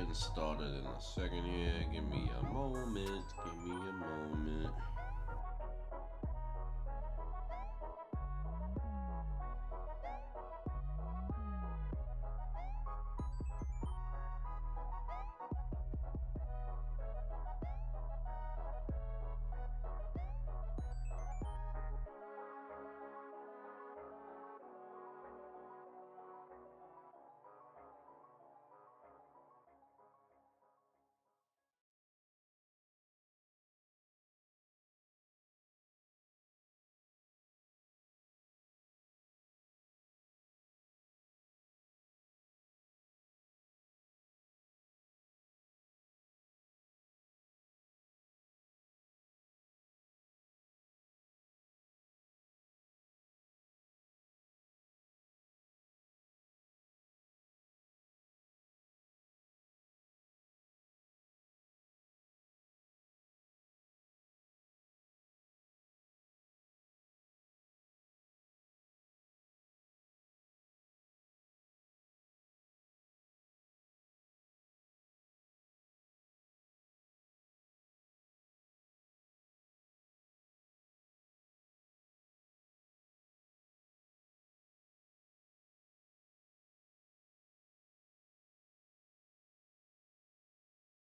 getting started in a second here. Give me a moment. Give me a moment.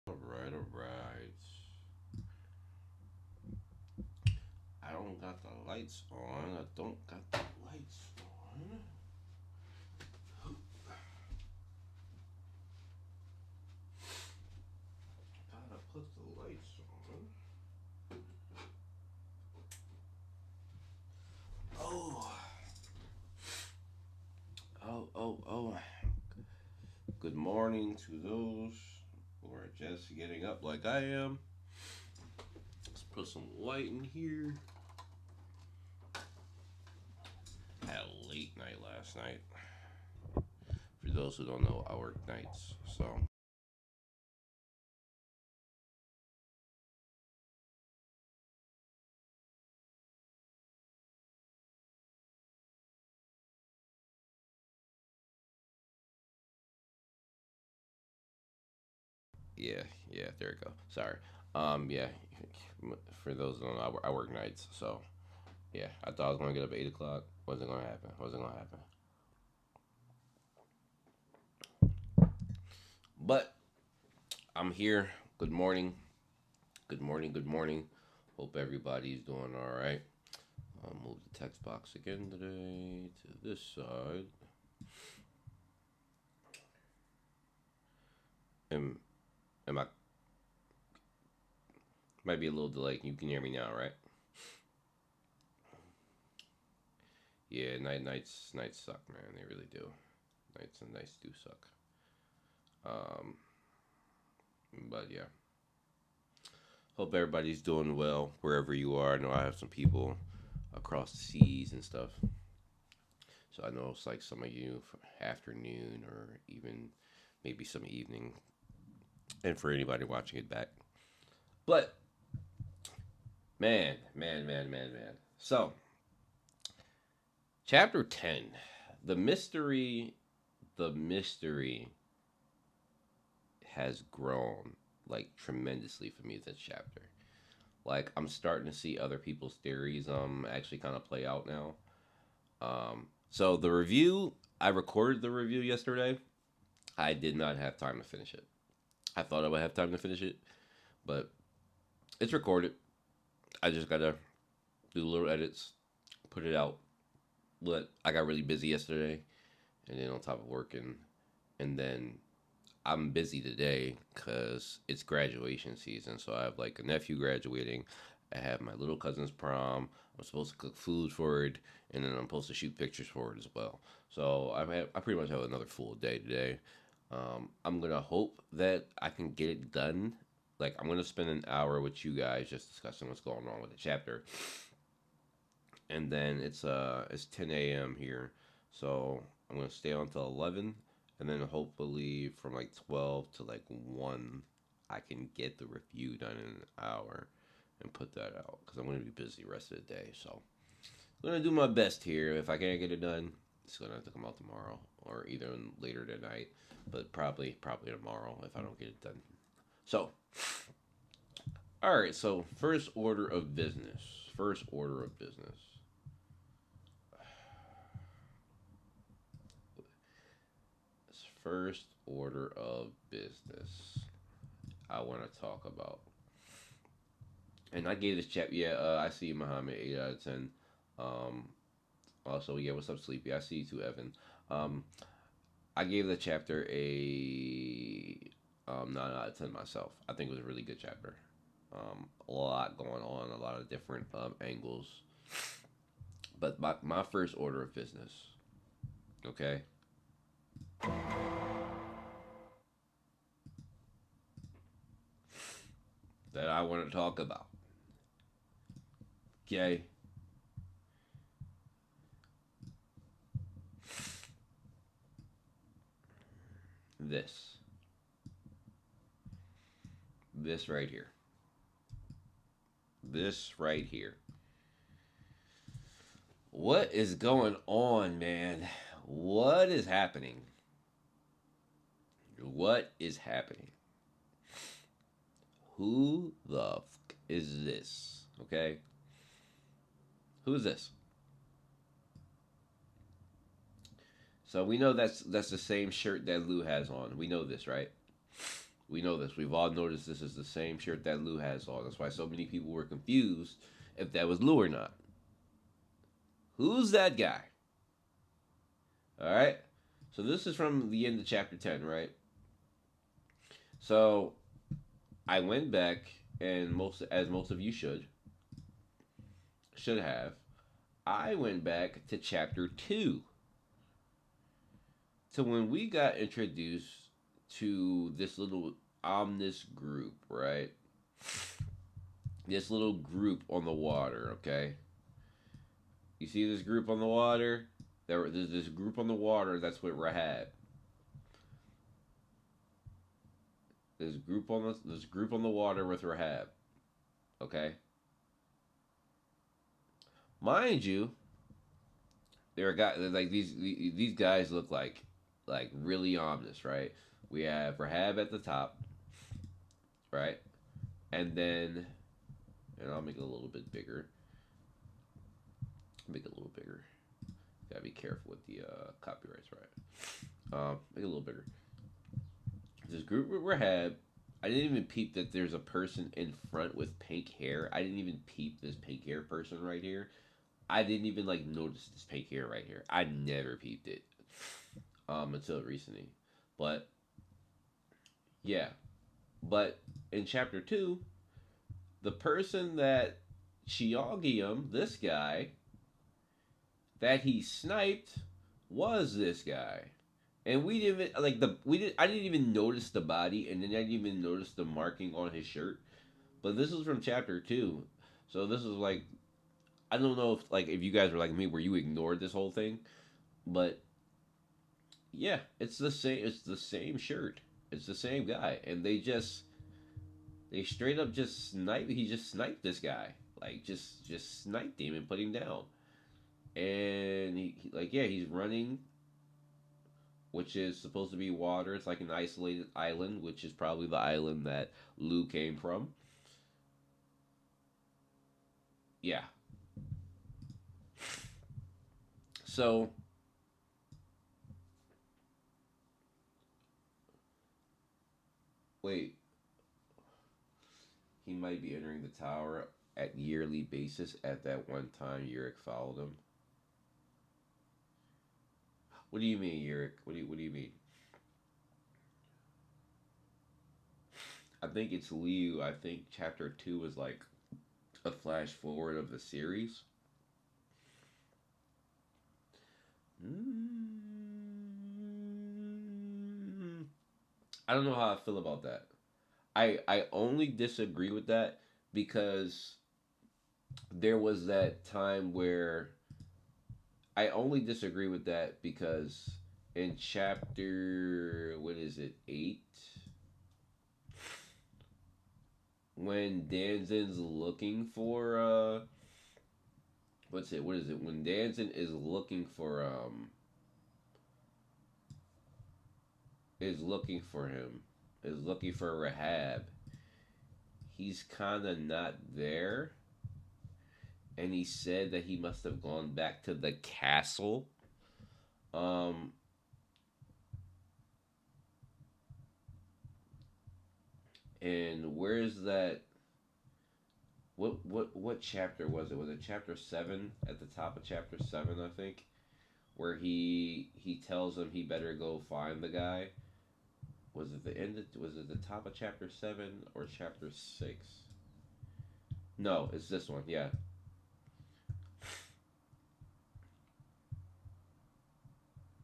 Alright, alright. I don't got the lights on. I don't got the lights on. Gotta put the lights on. Oh. Oh. Good morning to those who are just getting up like I am. Let's put some light in here. Had a late night last night. For those who don't know, I work nights, so yeah, there we go. Sorry. Yeah, for those who don't know, I work nights, so yeah, I thought I was gonna get up at 8 o'clock. Wasn't gonna happen. Wasn't gonna happen. But I'm here. Good morning. Good morning. Good morning. Hope everybody's doing all right. I'll move the text box again today to this side. Am am I might be a little delay. You can hear me now, right? Yeah, nights suck, man. They really do. Nights do suck. Um, but yeah, hope everybody's doing well wherever you are. I know I have some people across the seas and stuff, so I know it's like some of you for afternoon or even maybe some evening, and for anybody watching it back. But man. So chapter 10, the mystery has grown like tremendously for me this chapter. Like I'm starting to see other people's theories actually kind of play out now. So the review, I recorded the review yesterday. I did not have time to finish it. I thought I would have time to finish it, but it's recorded. I just gotta do little edits, put it out. But I got really busy yesterday, and then on top of working, and then I'm busy today because it's graduation season. So I have like a nephew graduating. I have my little cousin's prom. I'm supposed to cook food for it, and then I'm supposed to shoot pictures for it as well. So I pretty much have another full day today. I'm gonna hope that I can get it done. Like I'm gonna spend an hour with you guys just discussing what's going on with the chapter, and then it's 10 a.m. here, so I'm gonna stay on till 11, and then hopefully from like 12 to like 1, I can get the review done in an hour and put that out because I'm gonna be busy the rest of the day. So I'm gonna do my best here. If I can't get it done, It's gonna have to come out tomorrow or either later tonight, but probably tomorrow if I don't get it done. So, all right. So first order of business. First order of business. First order of business. I want to talk about. And I gave this chap. Yeah, I see Muhammad 8 out of 10. Um, Also, yeah, what's up, Sleepy? I see you too, Evan. Um, I gave the chapter a 9 out of 10 myself. I think it was a really good chapter. A lot going on, a lot of different angles. But my first order of business, okay, that I want to talk about, okay, this, this right here, this right here. What is going on, man? What is happening? What is happening? Who the is this? Okay, who's this? So we know that's the same shirt that Lou has on. We know this, right? We know this. We've all noticed this is the same shirt that Lou has on. That's why so many people were confused if that was Lou or not. Who's that guy? All right. So this is from the end of chapter 10, right? So I went back and most of you should have. I went back to chapter 2 to when we got introduced to this little omnis group, right? This little group on the water, okay? You see this group on the water? There's this group on the water that's with Rahab. This group on the water with Rahab, okay? Mind you, there are guys like these guys look like really ominous, right? We have Rahab at the top, right? And then, and I'll make it a little bit bigger. Make it a little bigger. Gotta be careful with the copyrights, right? Make it a little bigger. This group with Rahab. I didn't even peep that there's a person in front with pink hair. I didn't even peep this pink hair person right here. I didn't even like notice this pink hair right here. I never peeped it until recently. But yeah, but in chapter 2, the person that Chiagium, this guy, that he sniped was this guy. And we didn't even, like the we did I didn't even notice the body, and then I didn't even notice the marking on his shirt. But this is from chapter 2. So this is like, I don't know if you guys were like me where you ignored this whole thing, but yeah, it's the same shirt. It's the same guy, and they straight up just sniped this guy. Like just sniped him and put him down. And he's running, which is supposed to be water. It's like an isolated island, which is probably the island that Lou came from. Yeah. So wait, he might be entering the tower at yearly basis. At that one time, Urek followed him. What do you mean, Urek? What do you mean? I think it's Liu. I think chapter 2 is like a flash forward of the series. Mm, I don't know how I feel about that. I only disagree with that because there was that time where I only disagree with that because in chapter, what is it, 8, when Danzen's looking for what is it, when Danzen is looking for is looking for him, is looking for Rahab. He's kind of not there, and he said that he must have gone back to the castle. Um, and where's that? What chapter was it? Was it chapter 7? At the top of chapter 7, I think, where he tells him he better go find the guy. Was it the end? Was it the top of chapter 7 or chapter 6? No, it's this one. Yeah,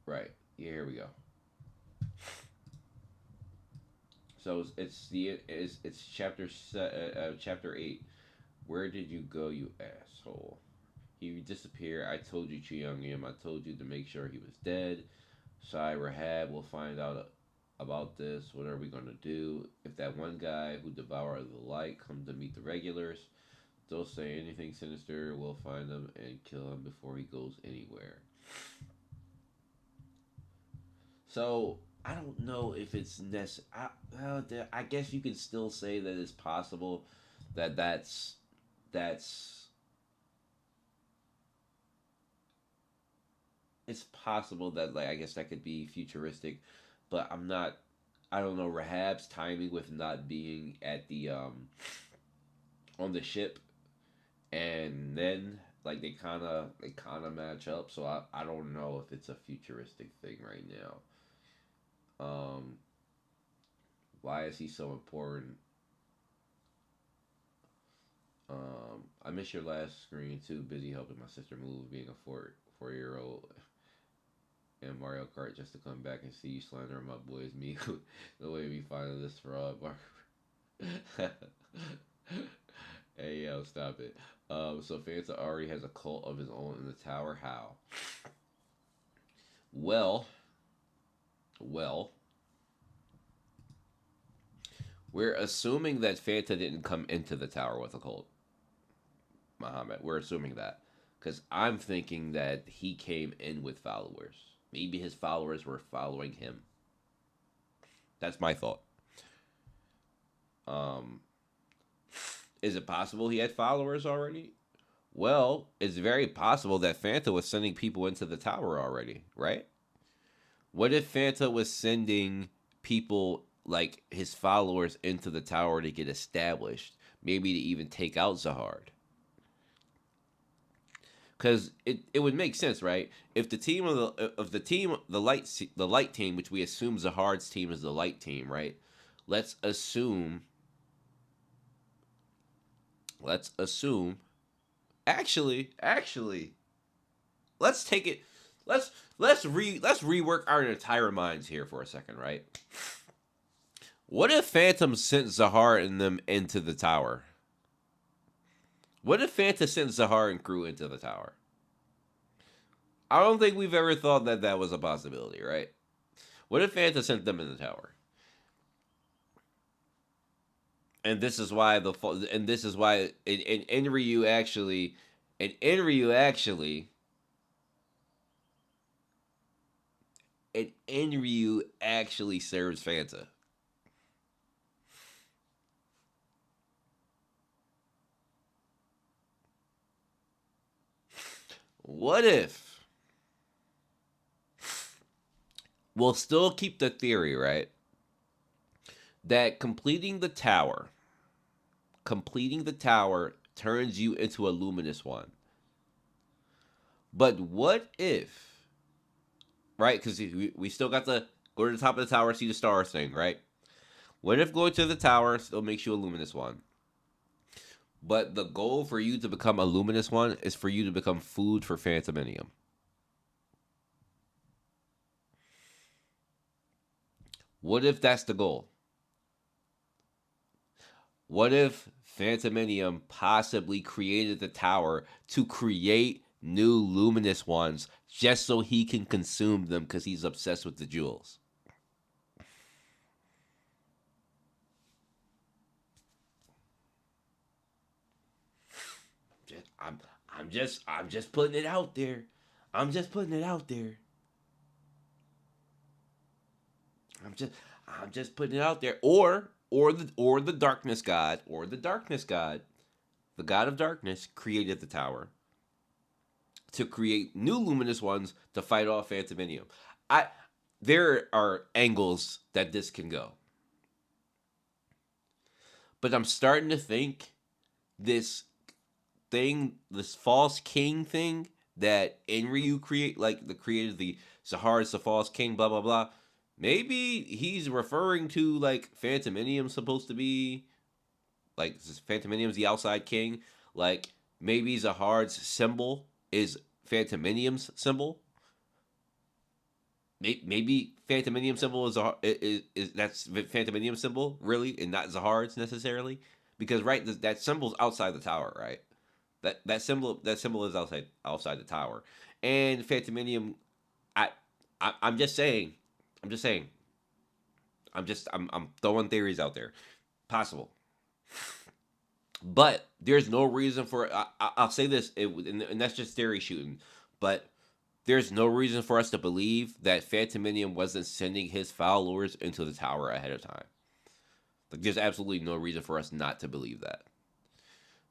right. Yeah, here we go. So it's chapter 8. Where did you go, you asshole? He disappeared. I told you, Young, I told you to make sure he was dead. Shy Rahab will find out about this. What are we gonna do? If that one guy who devoured the light comes to meet the regulars, don't say anything sinister. We'll find him and kill him before he goes anywhere. So I don't know if it's necessary. I guess you can still say that it's possible that that's it's possible that, like, I guess that could be futuristic, but I'm not. I don't know Rahab's timing with not being at the on the ship, and then like they kind of match up. So I don't know if it's a futuristic thing right now. Why is he so important? I missed your last screen too. Busy helping my sister move, being a 4 year old and Mario Kart just to come back and see you slander my boys. Me, the way we find this fraud. Hey yo, stop it. So Fanta already has a cult of his own in the tower. How? Well, well, we're assuming that Fanta didn't come into the tower with a cult. Muhammad. We're assuming that. Because I'm thinking that he came in with followers. Maybe his followers were following him. That's my thought. Um, is it possible he had followers already? Well, it's very possible that Fanta was sending people into the tower already, right? What if Fanta was sending people, like his followers, into the tower to get established? Maybe to even take out Zahard? Because it would make sense, right? If the team of the team the light team, which we assume Zahard's team is the light team, right? Let's assume let's assume actually let's take it let's rework our entire minds here for a second, right? What if Phantom sent Zahar and them into the tower? What if Fanta sent Zahar and crew into the tower? I don't think we've ever thought that that was a possibility, right? What if Fanta sent them in the tower? And this is why and this is why in Enryu actually and Enryu actually and Enryu actually serves Fanta. What if we'll still keep the theory, right? That completing the tower turns you into a luminous one. But what if, right? Because we still got to go to the top of the tower, see the stars thing, right? What if going to the tower still makes you a luminous one? But the goal for you to become a luminous one is for you to become food for Phantominium. What if that's the goal? What if Phantominium possibly created the tower to create new luminous ones just so he can consume them because he's obsessed with the jewels? I'm I'm just putting it out there. I'm just putting it out there. I'm just I'm just putting it out there. Or the darkness god, the god of darkness created the tower to create new luminous ones to fight off Phantominium. I There are angles that this can go. But I'm starting to think this this false king thing that Enryu like the creator of the Sahara is the false king, blah blah blah. Maybe he's referring to like Phantominium supposed to be like Phantominium's the outside king. Like maybe Zahar's symbol is Phantominium's symbol. Maybe Phantominium symbol is that's Phantominium symbol really, and not Zahar's necessarily, because right that symbol's outside the tower, right? That symbol is outside the tower, and Phantominium. I, I'm just saying, I'm just saying, I'm throwing theories out there, possible, but there's no reason for. I'll say this, and that's just theory shooting, but there's no reason for us to believe that Phantominium wasn't sending his followers into the tower ahead of time. Like, there's absolutely no reason for us not to believe that.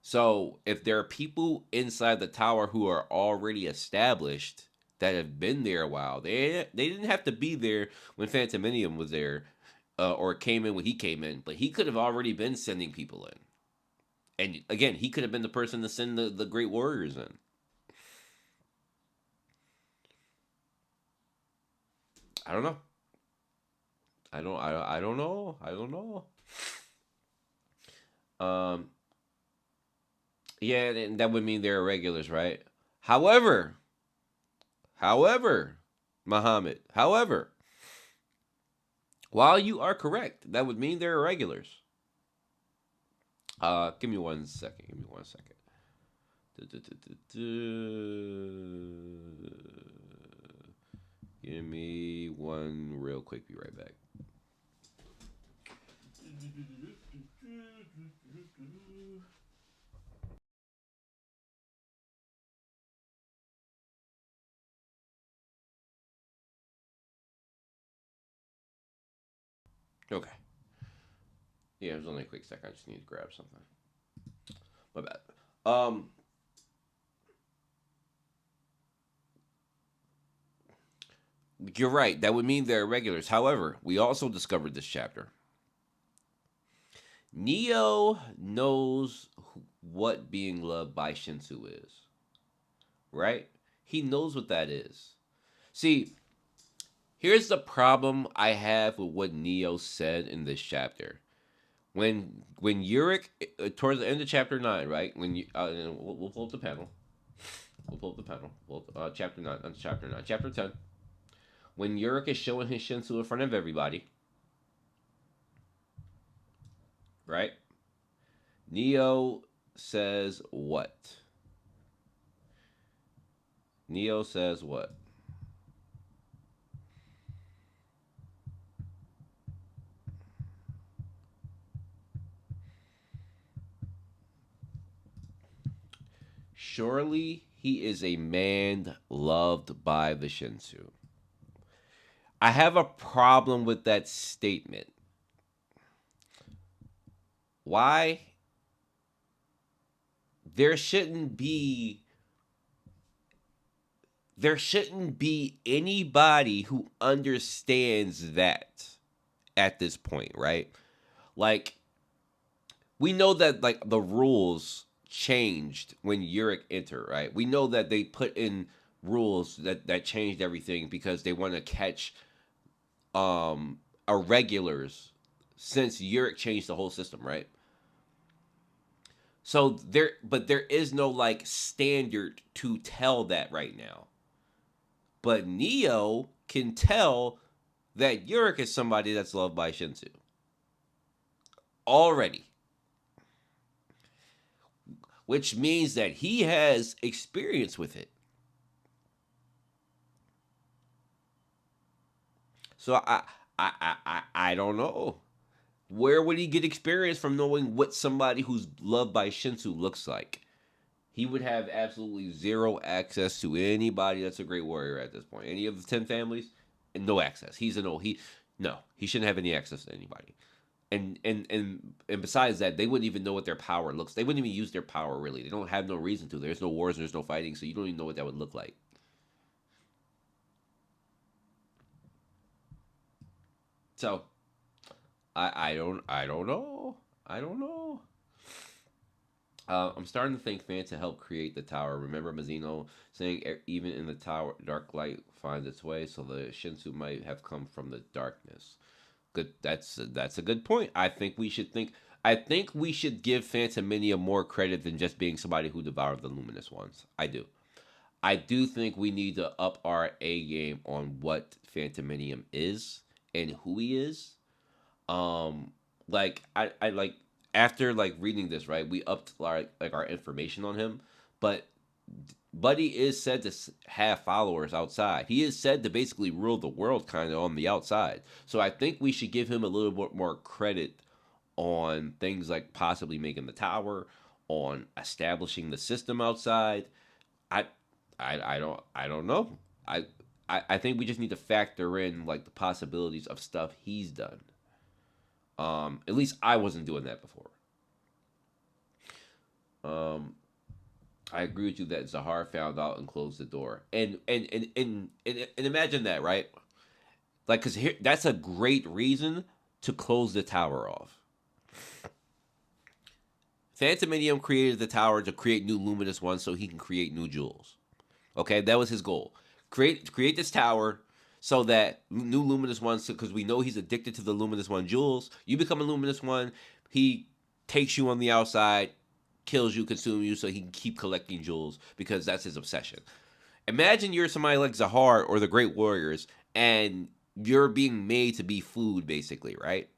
So, if there are people inside the tower who are already established that have been there a while, they didn't have to be there when Phantominium was there, or came in when he came in, but he could have already been sending people in. And again, he could have been the person to send the great warriors in. I don't know. I don't know. I don't know. Um, yeah, and that would mean they're irregulars, right? However, however, Muhammad, however, while you are correct, that would mean they're irregulars. Give me 1 second. Give me 1 second. Give me one real quick. Be right back. Okay. Yeah, it was only a quick second. I just need to grab something. My bad. Um, you're right. That would mean they're irregulars. However, we also discovered this chapter. Neo knows what being loved by Shinsu is, right? He knows what that is. See, here's the problem I have with what Neo said in this chapter. When Urek towards the end of chapter 9, right? When you we'll pull up the panel. We'll pull up the panel. Chapter 9, chapter 9, chapter 10. When Urek is showing his Shinsu in front of everybody, right? Neo says what? Neo says what? Surely he is a man loved by the Shinsu. I have a problem with that statement. Why? There shouldn't be there shouldn't be anybody who understands that at this point, right? Like we know that like the rules changed when Urek entered, right? We know that they put in rules that changed everything because they want to catch irregulars since Urek changed the whole system, right? So there is no like standard to tell that right now. But Neo can tell that Urek is somebody that's loved by Shinsu already, which means that he has experience with it. So I don't know. Where would he get experience from knowing what somebody who's loved by Shinsu looks like? He would have absolutely zero access to anybody that's a great warrior at this point. Any of the 10 families, and no access. He's an old he. No, he shouldn't have any access to anybody. And besides that, they wouldn't even know what their power looks. They wouldn't even use their power really. They don't have no reason to. There's no wars. There's no fighting. So you don't even know what that would look like. So I don't know. I don't know. I'm starting to think Fanta helped create the tower. Remember Mazzino saying even in the tower, dark light finds its way. So the Shinsu might have come from the darkness. Good. That's a good point. I think we should give Phantominia more credit than just being somebody who devoured the luminous ones. I do. I do think we need to up our A game on what Phantominium is and who he is. Um, I like after like reading this, right? We upped like our information on him, but Buddy is said to have followers outside. He is said to basically rule the world kind of on the outside. So I think we should give him a little bit more credit on things like possibly making the tower, on establishing the system outside. I I don't know. I, I think we just need to factor in like the possibilities of stuff he's done. At least I wasn't doing that before. Um, I agree with you that Zahar found out and closed the door. And imagine that, right? Like, cause here that's a great reason to close the tower off. Phantominium created the tower to create new luminous ones so he can create new jewels. Okay, that was his goal. Create this tower so that new luminous ones, because we know he's addicted to the luminous one jewels. You become a luminous one, he takes you on the outside, kills you, consumes you, so he can keep collecting jewels because that's his obsession. Imagine you're somebody like Zahar or the Great Warriors, and you're being made to be food, basically, right?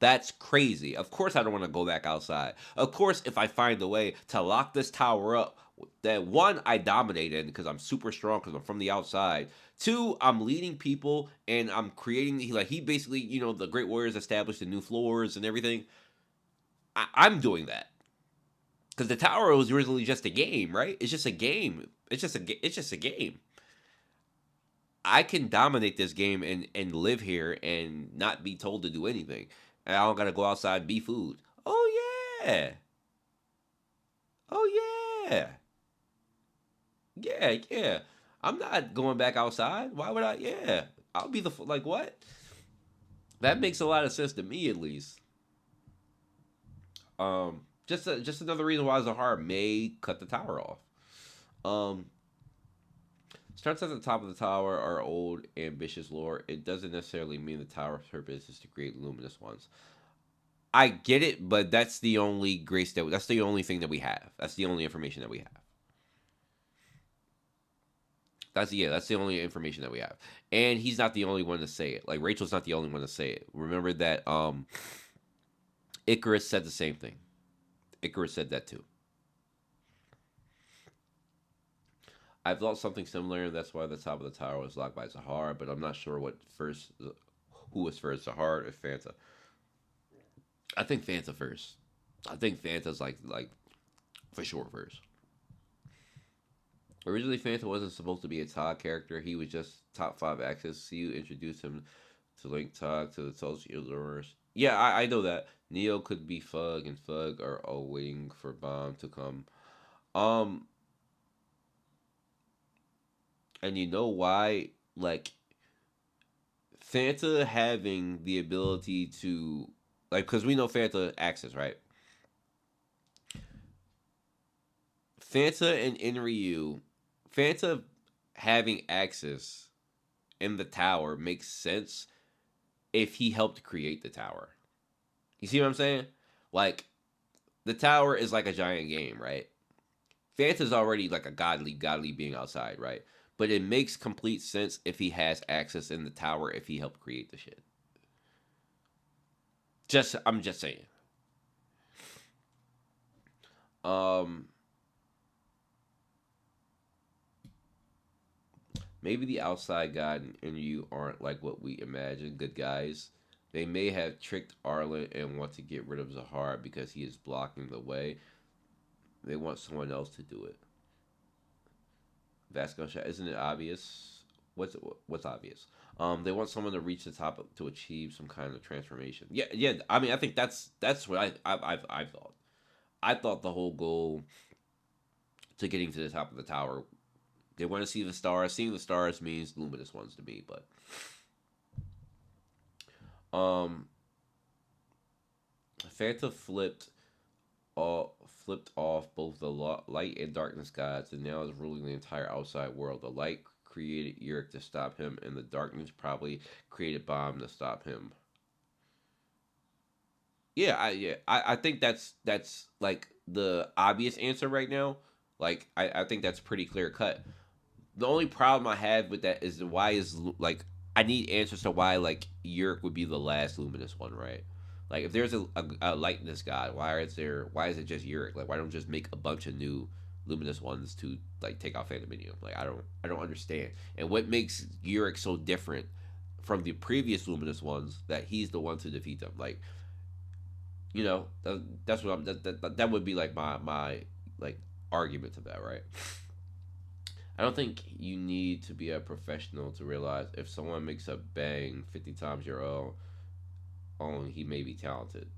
That's crazy. Of course, I don't want to go back outside. Of course, if I find a way to lock this tower up, that one, I dominate in because I'm super strong because I'm from the outside. Two, I'm leading people and I'm creating, he basically, the Great Warriors established the new floors and everything. I'm doing that because the tower was originally just a game, right? It's just a game. It's just a game. I can dominate this game and live here and not be told to do anything. And I don't gotta go outside and be food. Oh yeah. Oh yeah. Yeah, yeah. I'm not going back outside. Why would I? Yeah. I'll be like what? That makes a lot of sense to me at least. Just another reason why Zahar may cut the tower off. Um Starts at the top of the tower are old, ambitious lore. It doesn't necessarily mean the tower's purpose is to create luminous ones. I get it, but that's the only that's the only thing that we have. That's the only information that we have. That's the only information that we have. And he's not the only one to say it. Like Rachel's not the only one to say it. Remember that Icarus said the same thing. Icarus said that too. I thought something similar, and that's why the top of the tower was locked by Zahar, but I'm not sure who was first, Zahar or Fanta. I think Fanta first. I think Fanta's like for sure first. Originally, Fanta wasn't supposed to be a Todd character. He was just top five access. You introduced him to Link Todd to the Tulsi Lures. Yeah, I know that. Neo could be Fug, and Fug are all waiting for Bomb to come. Um, and you know why? Like Fanta having the ability to, like, because we know Fanta access, right? Fanta and Inryu, Fanta having access in the tower makes sense if he helped create the tower. You see what I'm saying? Like the tower is like a giant game, right? Fanta's already like a godly being outside, right? But it makes complete sense if he has access in the tower if he helped create the shit. I'm just saying. Um Maybe the outside God and you aren't like what we imagine, good guys. They may have tricked Arlen and want to get rid of Zahar because he is blocking the way. They want someone else to do it. Vasco shot. Isn't it obvious? what's what's obvious? They want someone to reach the top to achieve some kind of transformation. Yeah, yeah. I mean, I think that's what I thought. I thought the whole goal to getting to the top of the tower, they want to see the stars. Seeing the stars means luminous ones to me, but um, Fanta flipped off both the light and darkness gods, and now is ruling the entire outside world. The light created Urek to stop him, and the darkness probably created Bomb to stop him. I think that's like the obvious answer right now. Like I think that's pretty clear cut. The only problem I have with that is why is like I need answers to why like Urek would be the last luminous one, right? Like if there's a lightness god, why is it just Urek? Like why don't just make a bunch of new luminous ones to like take out Phantominium? Like I don't understand. And what makes Urek so different from the previous luminous ones that he's the one to defeat them? Like that's what that would be like my like argument to that, right? I don't think you need to be a professional to realize if someone makes a bang 50 times your own, he may be talented.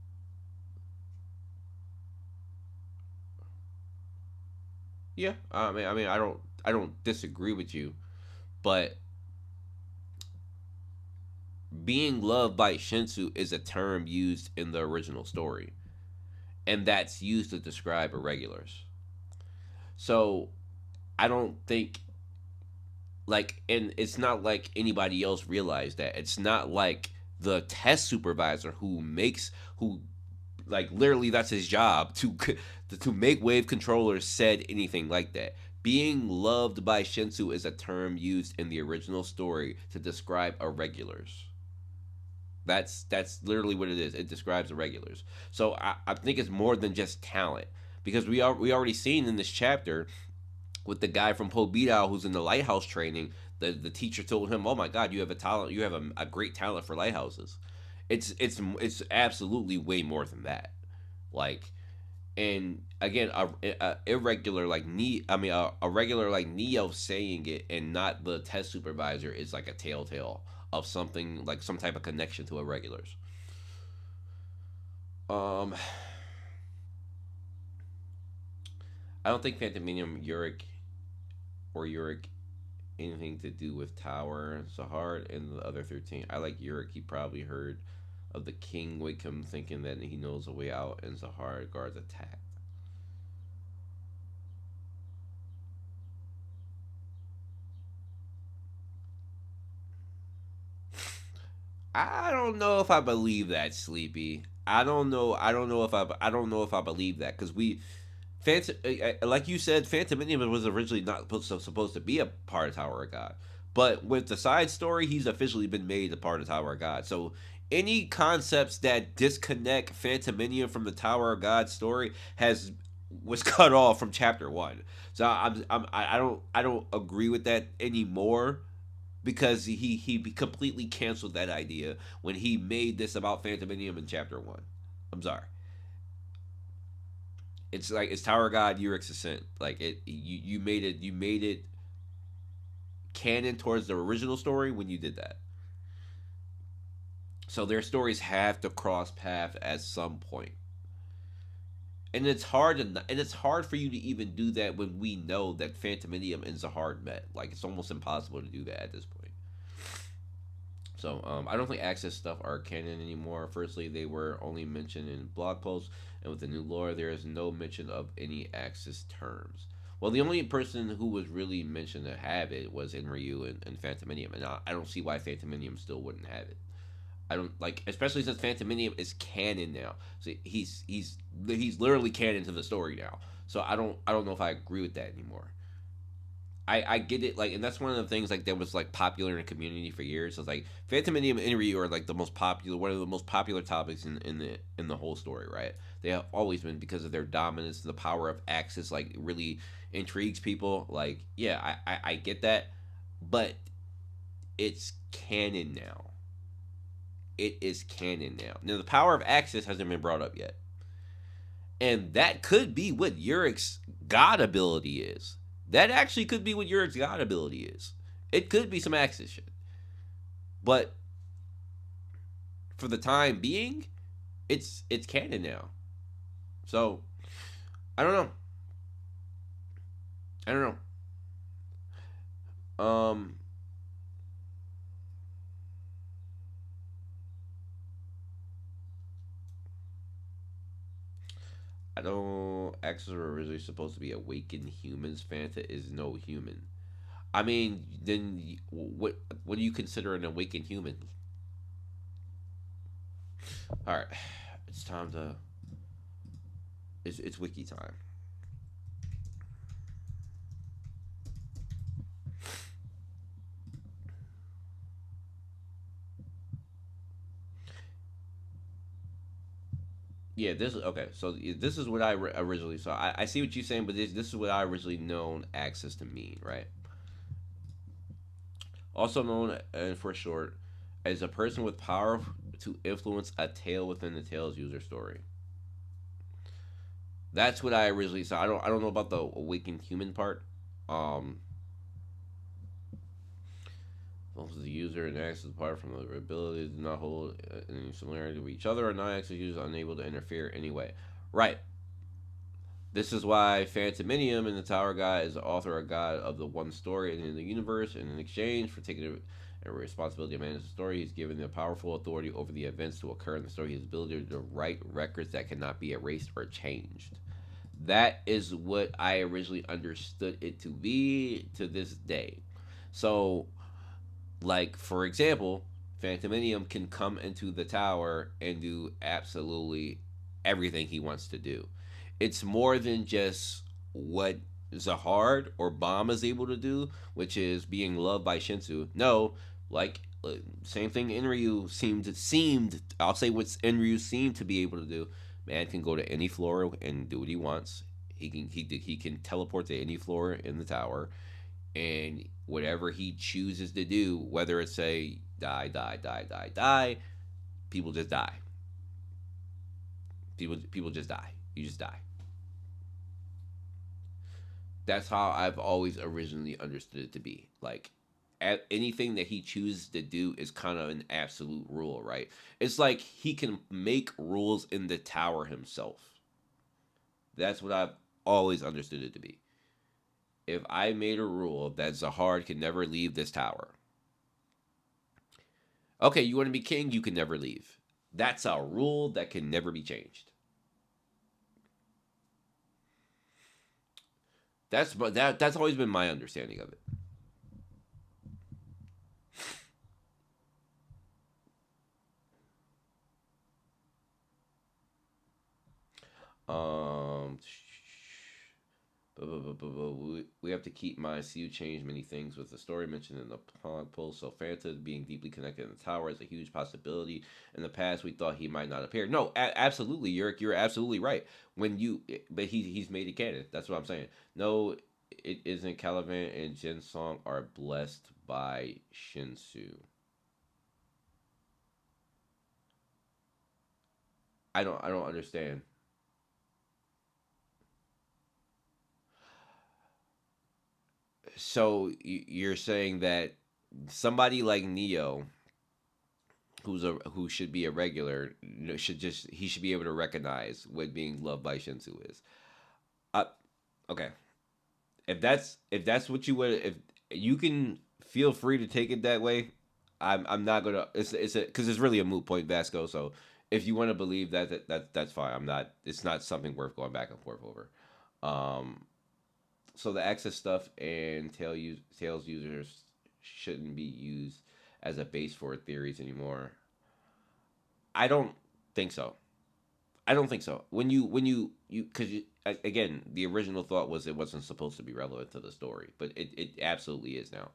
Yeah, I mean, I don't disagree with you, but being loved by Shinsu is a term used in the original story, and that's used to describe irregulars. So I don't think like, and it's not like anybody else realized that. It's not like the test supervisor who like literally that's his job to make wave controllers said anything like that. Being loved by Shinsu is a term used in the original story to describe irregulars. That's literally what it is. It describes irregulars. So I think it's more than just talent because we already seen in this chapter with the guy from Pobito who's in the lighthouse training. The teacher told him, "Oh my God, you have a talent. You have a great talent for lighthouses." It's absolutely way more than that. Like, and again, a irregular like I mean, a regular like Neo saying it and not the test supervisor is like a telltale of something like some type of connection to irregulars. Um, I don't think Phantominium Urek anything to do with Tower, Zahard, and the other 13. I like Urek. He probably heard of the king wake him thinking that he knows a way out, and Zahard guards attack. I don't know if I believe that, Sleepy. I don't know. I don't know if I believe that because Phantom, like you said, Phantom Indian was originally not supposed to be a part of Tower of God, but with the side story, he's officially been made a part of Tower of God. So any concepts that disconnect Phantom from the Tower of God story has was cut off from chapter one. So I don't agree with that anymore because he completely canceled that idea when he made this about Phantom in chapter one. I'm sorry. It's like it's Tower of God, Urek's Ascent. Like you made it canon towards the original story when you did that. So their stories have to cross paths at some point. And it's hard for you to even do that when we know that Phantom and Zahard met. Like it's almost impossible to do that at this point. So I don't think Access stuff are canon anymore. Firstly, they were only mentioned in blog posts, and with the new lore, there is no mention of any Access terms. Well, the only person who was really mentioned to have it was Enryu and Phantominium, and I don't see why Phantominium still wouldn't have it. I don't like, especially since Phantominium is canon now. So he's literally canon to the story now. So I don't know if I agree with that anymore. I get it, like, and that's one of the things like that was like popular in the community for years. So it's like Phantom and Inri are like the most popular, one of the most popular topics in the whole story, right? They have always been because of their dominance, the power of Axis, like really intrigues people. Like, yeah, I get that, but it's canon now. It is canon now. Now the power of Axis hasn't been brought up yet, and that could be what Urek's god ability is. That actually could be what Urek's god ability is. It could be some Axis shit, but for the time being, it's canon now. So I don't know. I don't know. I don't. Axis were originally supposed to be awakened humans. Fanta is no human. I mean, then what do you consider an awakened human? All right, it's time to. It's wiki time. Yeah, this is okay. So this is what I originally saw. I see what you're saying, but this is what I originally known access to mean, right? Also known for short as a person with power to influence a tale within the tale's user story. That's what I originally saw. I don't know about the awakened human part. Um, Both the user and access apart from the ability do not hold any similarity with each other, or non-access users are unable to interfere anyway. Right. This is why Phantominium in the Tower God is the author or god of the one story and in the universe, and in exchange for taking a responsibility to manage the story, he's given the powerful authority over the events to occur in the story. His ability to write records that cannot be erased or changed. That is what I originally understood it to be to this day. So, like for example, Phantominium can come into the tower and do absolutely everything he wants to do. It's more than just what Zahard or Bomb is able to do, which is being loved by Shinsu. No, like same thing Enryu seemed. I'll say what Enryu seemed to be able to do. Man can go to any floor and do what he wants. He can teleport to any floor in the tower, and whatever he chooses to do, whether it's say die, die, die, die, die, people just die. People just die. You just die. That's how I've always originally understood it to be. Like anything that he chooses to do is kind of an absolute rule, right? It's like he can make rules in the tower himself. That's what I've always understood it to be. If I made a rule that Zahard can never leave this tower, okay, you want to be king, you can never leave. That's a rule that can never be changed. That's always been my understanding of it. Um, we have to keep in mind. See, you change many things with the story mentioned in the blog post. So Fanta being deeply connected in the tower is a huge possibility. In the past, we thought he might not appear. No, absolutely, you're absolutely right. But he's made it canon. That's what I'm saying. No, it isn't. Caliban and Jin Song are blessed by Shinsu. I don't understand. So you're saying that somebody like Neo, who should be a regular, he should be able to recognize what being loved by Shinsu is. Uh, okay, if that's what you would, if you can feel free to take it that way. I'm not gonna. It's a because it's really a moot point, Vasco. So if you want to believe that's fine. I'm not. It's not something worth going back and forth over. Um, so the access stuff and Tails users shouldn't be used as a base for theories anymore. I don't think so. I don't think so. When you because again, the original thought was it wasn't supposed to be relevant to the story, but it absolutely is now.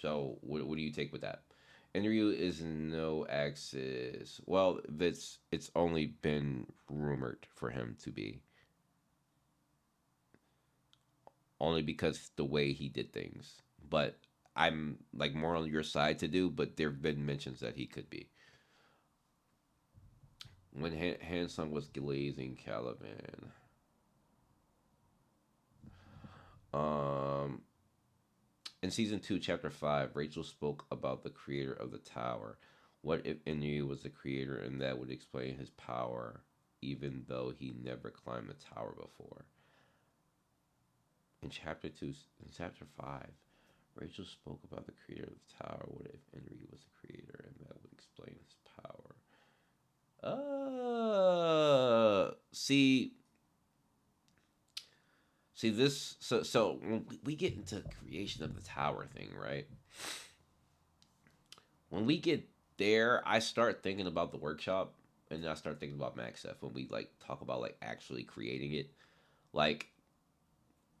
So what do you take with that? Interview is no access. Well, it's only been rumored for him to be, only because the way he did things. But I'm like more on your side to do. But there've been mentions that he could be. When Hansung was glazing Caliban. Um, In season 2, chapter 5, Rachel spoke about the creator of the tower. What if Enyu was the creator, and that would explain his power, even though he never climbed the tower before? In chapter 2, in chapter 5, Rachel spoke about the creator of the tower. What if Enyu was the creator, and that would explain his power? See, this. So when we get into creation of the tower thing, right? When we get there, I start thinking about the workshop, and then I start thinking about Max F when we like talk about like actually creating it. Like,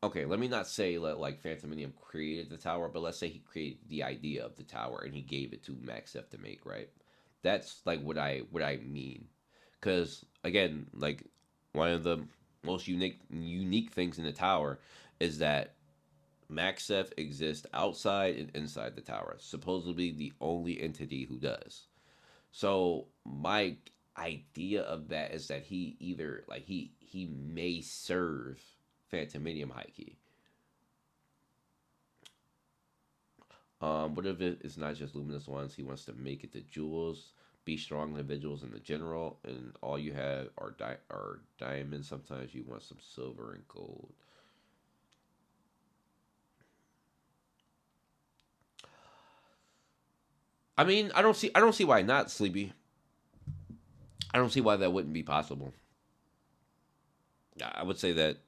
okay, let me not say that like Phantom Minium created the tower, but let's say he created the idea of the tower and he gave it to Max F to make, right? That's like what I mean. Because again, like one of the most unique things in the tower is that Maxef exists outside and inside the tower. Supposedly the only entity who does. So my idea of that is that he either like he may serve Phantom Medium High Key. What if it's not just luminous ones? He wants to make it to jewels, be strong individuals in the general, and all you have are diamonds. Sometimes you want some silver and gold. I mean, I don't see why not, Sleepy. I don't see why that wouldn't be possible. I would say that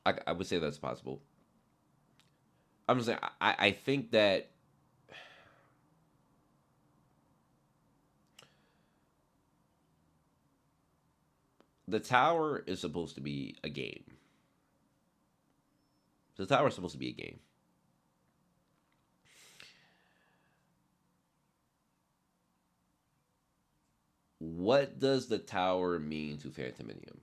I would say that's possible. I'm just saying I think that the tower is supposed to be a game. The tower is supposed to be a game. What does the tower mean to Phantominium?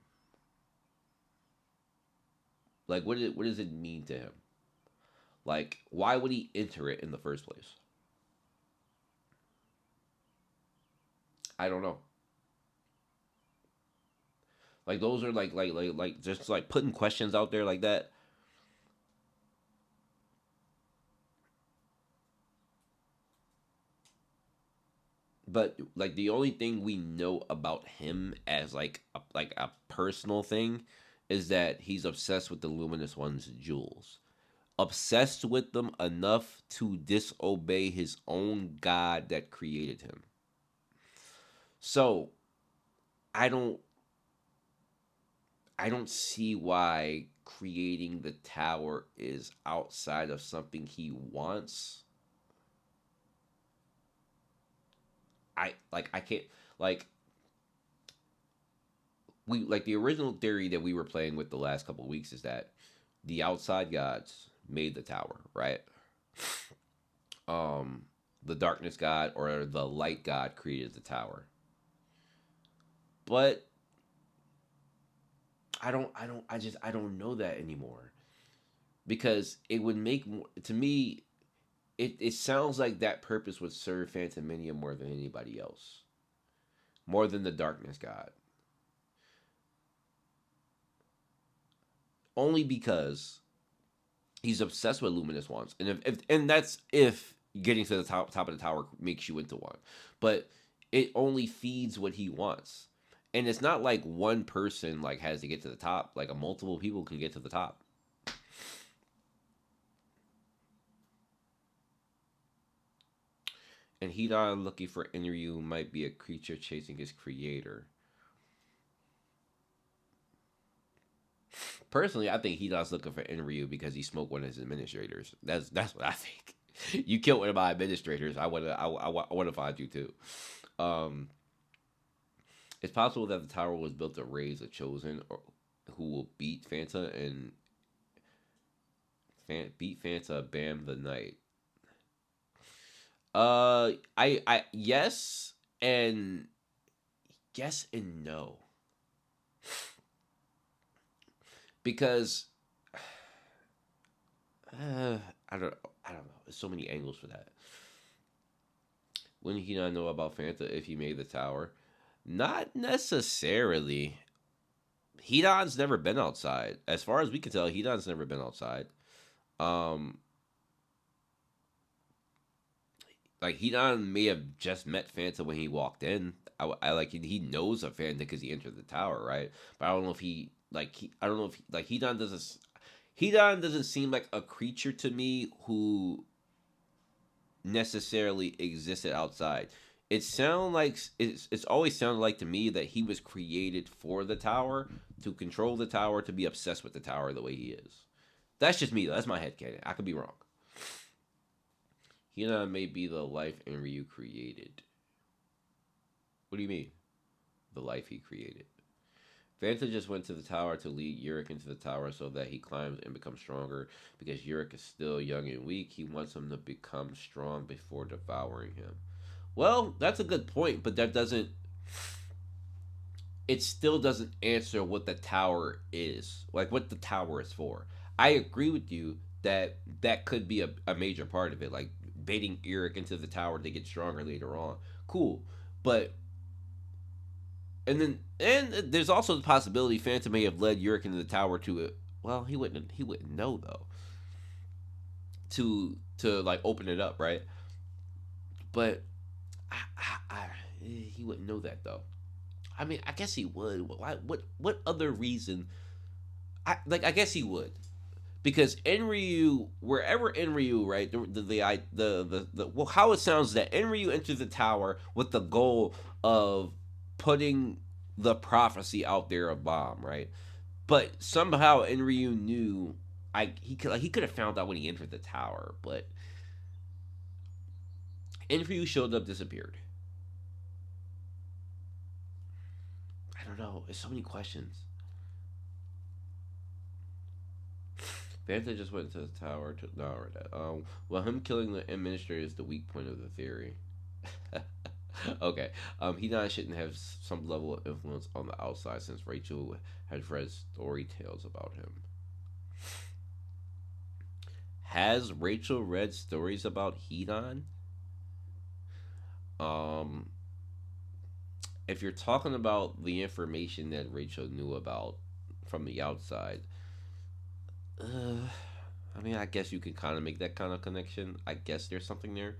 Like, what does it mean to him? Like, why would he enter it in the first place? I don't know. Like, those are like just like putting questions out there like that. But like the only thing we know about him as like a personal thing is that he's obsessed with the luminous one's jewels. Obsessed with them enough to disobey his own god that created him. So I don't I don't see why creating the tower is outside of something he wants. I can't like we like the original theory that we were playing with the last couple of weeks is that the outside gods made the tower, right? Um the darkness god or the light god created the tower. But I don't know that anymore because it would make more to me it sounds like that purpose would serve Phantominia more than anybody else. More than the darkness god. Only because he's obsessed with luminous ones. And if and that's if getting to the top of the tower makes you into one. But it only feeds what he wants. And it's not like one person like has to get to the top. Like a multiple people can get to the top. And Hidan looking for Enryu might be a creature chasing his creator. Personally, I think Hidan's looking for Enryu because he smoked one of his administrators. That's what I think. You killed one of my administrators. I wanna find you too. Um, it's possible that the tower was built to raise a chosen or who will beat Fanta and beat Fanta Bam the Night. I yes and yes and no because I don't I don't know. There's so many angles for that. Wouldn't he not know about Fanta if he made the tower? Not necessarily. Hedon's never been outside. As far as we can tell, Hedon's never been outside. Um, Like Hedon may have just met Fanta when he walked in. I like he knows of Fanta because he entered the tower, right? But I don't know if I don't know if like Hedon doesn't seem like a creature to me who necessarily existed outside. It sound like it's always sounded like to me that he was created for the tower, to control the tower, to be obsessed with the tower the way he is. That's just me though. That's my headcanon. I could be wrong. Hina may be the life Enryu created. What do you mean? The life he created. Vanta just went to the tower to lead Urek into the tower so that he climbs and becomes stronger. Because Urek is still young and weak, he wants him to become strong before devouring him. Well, that's a good point, but that doesn't. It still doesn't answer what the tower is. Like, what the tower is for. I agree with you that that could be a major part of it. Like, baiting Urek into the tower to get stronger later on. Cool. But and there's also the possibility Phantom may have led Urek into the tower to it. Well, he wouldn't know though. To like open it up, right? But he wouldn't know that though. I mean, I guess he would. What other reason? I guess he would because Enryu, wherever Enryu, right? Well, how it sounds is that Enryu entered the tower with the goal of putting the prophecy out there of bomb, right? But somehow Enryu knew he could have found out when he entered the tower, but Enryu showed up, disappeared. I don't know. There's so many questions. Bantha just went to the tower to no, that. Well, him killing the administrator is the weak point of the theory. Okay. He not shouldn't have some level of influence on the outside since Rachel has read story tales about him. Has Rachel read stories about Hedon? Um, if you're talking about the information that Rachel knew about from the outside, uh, I mean, I guess you can kind of make that kind of connection. I guess there's something there.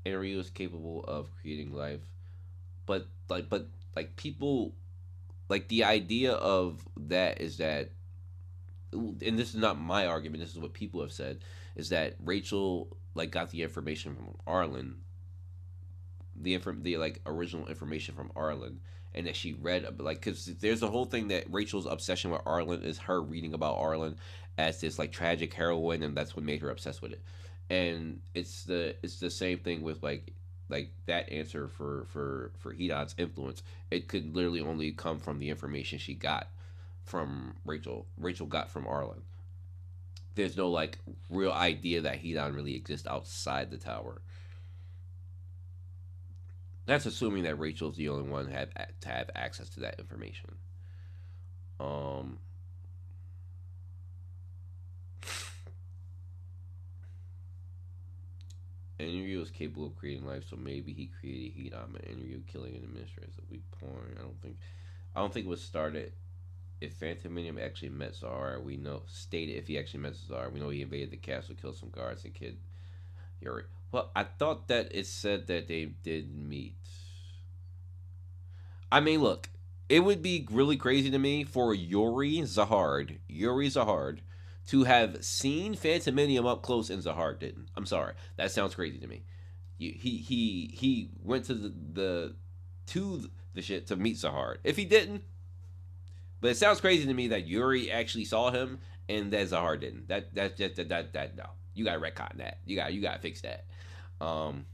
Area is capable of creating life, but people like the idea of that is that, and this is not my argument. This is what people have said is that Rachel like got the information from Arlen, the like original information from Arlen, and that she read like because there's a whole thing that Rachel's obsession with Arlen is her reading about Arlen as this like tragic heroine, and that's what made her obsessed with it. And it's the same thing with like that answer for Hedon's influence. It could literally only come from the information she got from Rachel. Rachel got from Arlen. There's no like real idea that Hedon really exists outside the tower. That's assuming that Rachel's the only one to have access to that information. Um, Enryu is capable of creating life, so maybe he created Hedon, but Enryu killing an administrator is a weak point. I don't think it was started. If Phantom Minion actually met Zahara, we know stated if he actually met Zahara, we know he invaded the castle, killed some guards, and killed Yuri. Well, I thought that it said that they did meet. I mean, look, it would be really crazy to me for Yuri Zahard, to have seen Phantominium up close and Zahard didn't. I'm sorry, that sounds crazy to me. He went to the shit to meet Zahard. If he didn't, but it sounds crazy to me that Yuri actually saw him and that Zahar didn't. That's just that no. You gotta retcon that. You gotta fix that. Um,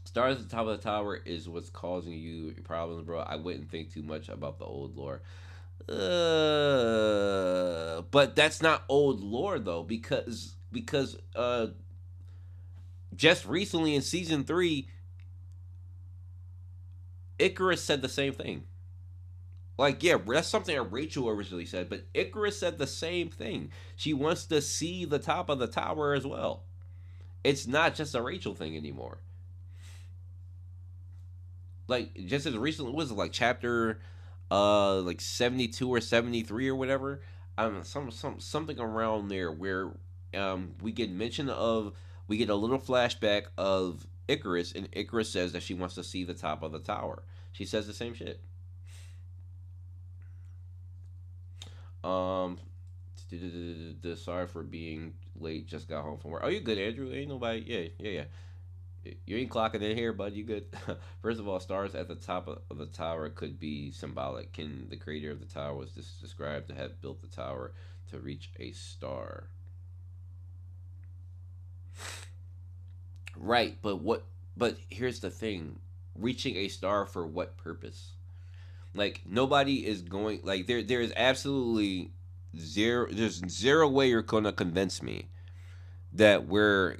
Stars at the top of the tower is what's causing you problems, bro. I wouldn't think too much about the old lore. But that's not old lore though, because just recently in season 3, Icarus said the same thing. Like, yeah, that's something that Rachel originally said, but Icarus said the same thing. She wants to see the top of the tower as well. It's not just a Rachel thing anymore. Like, just as recently, was it like chapter like 72 or 73 or whatever? I don't know, something around there where we get mention of we get a little flashback of Icarus, and Icarus says that she wants to see the top of the tower. She says the same shit. Um, sorry for being late. Just got home from work. Oh, you good, Andrew? Ain't nobody. Yeah, yeah, yeah. You ain't clocking in here, bud. You good? First of all, stars at the top of the tower could be symbolic. Can the creator of the tower was described to have built the tower to reach a star? Right, but what? But here's the thing: reaching a star for what purpose? Like nobody is going. Like there is absolutely zero. There's zero way you're gonna convince me that we're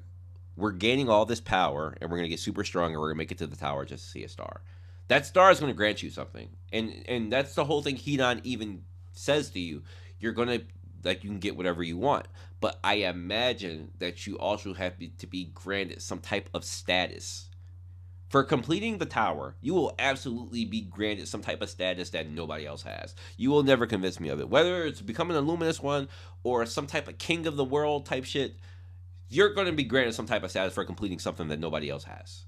gaining all this power and we're gonna get super strong and we're gonna make it to the tower just to see a star. That star is gonna grant you something, and that's the whole thing. Hedon even says to you, you're gonna like you can get whatever you want, but I imagine that you also have to be granted some type of status. For completing the tower, you will absolutely be granted some type of status that nobody else has. You will never convince me of it. Whether it's becoming a luminous one or some type of king of the world type shit, you're going to be granted some type of status for completing something that nobody else has.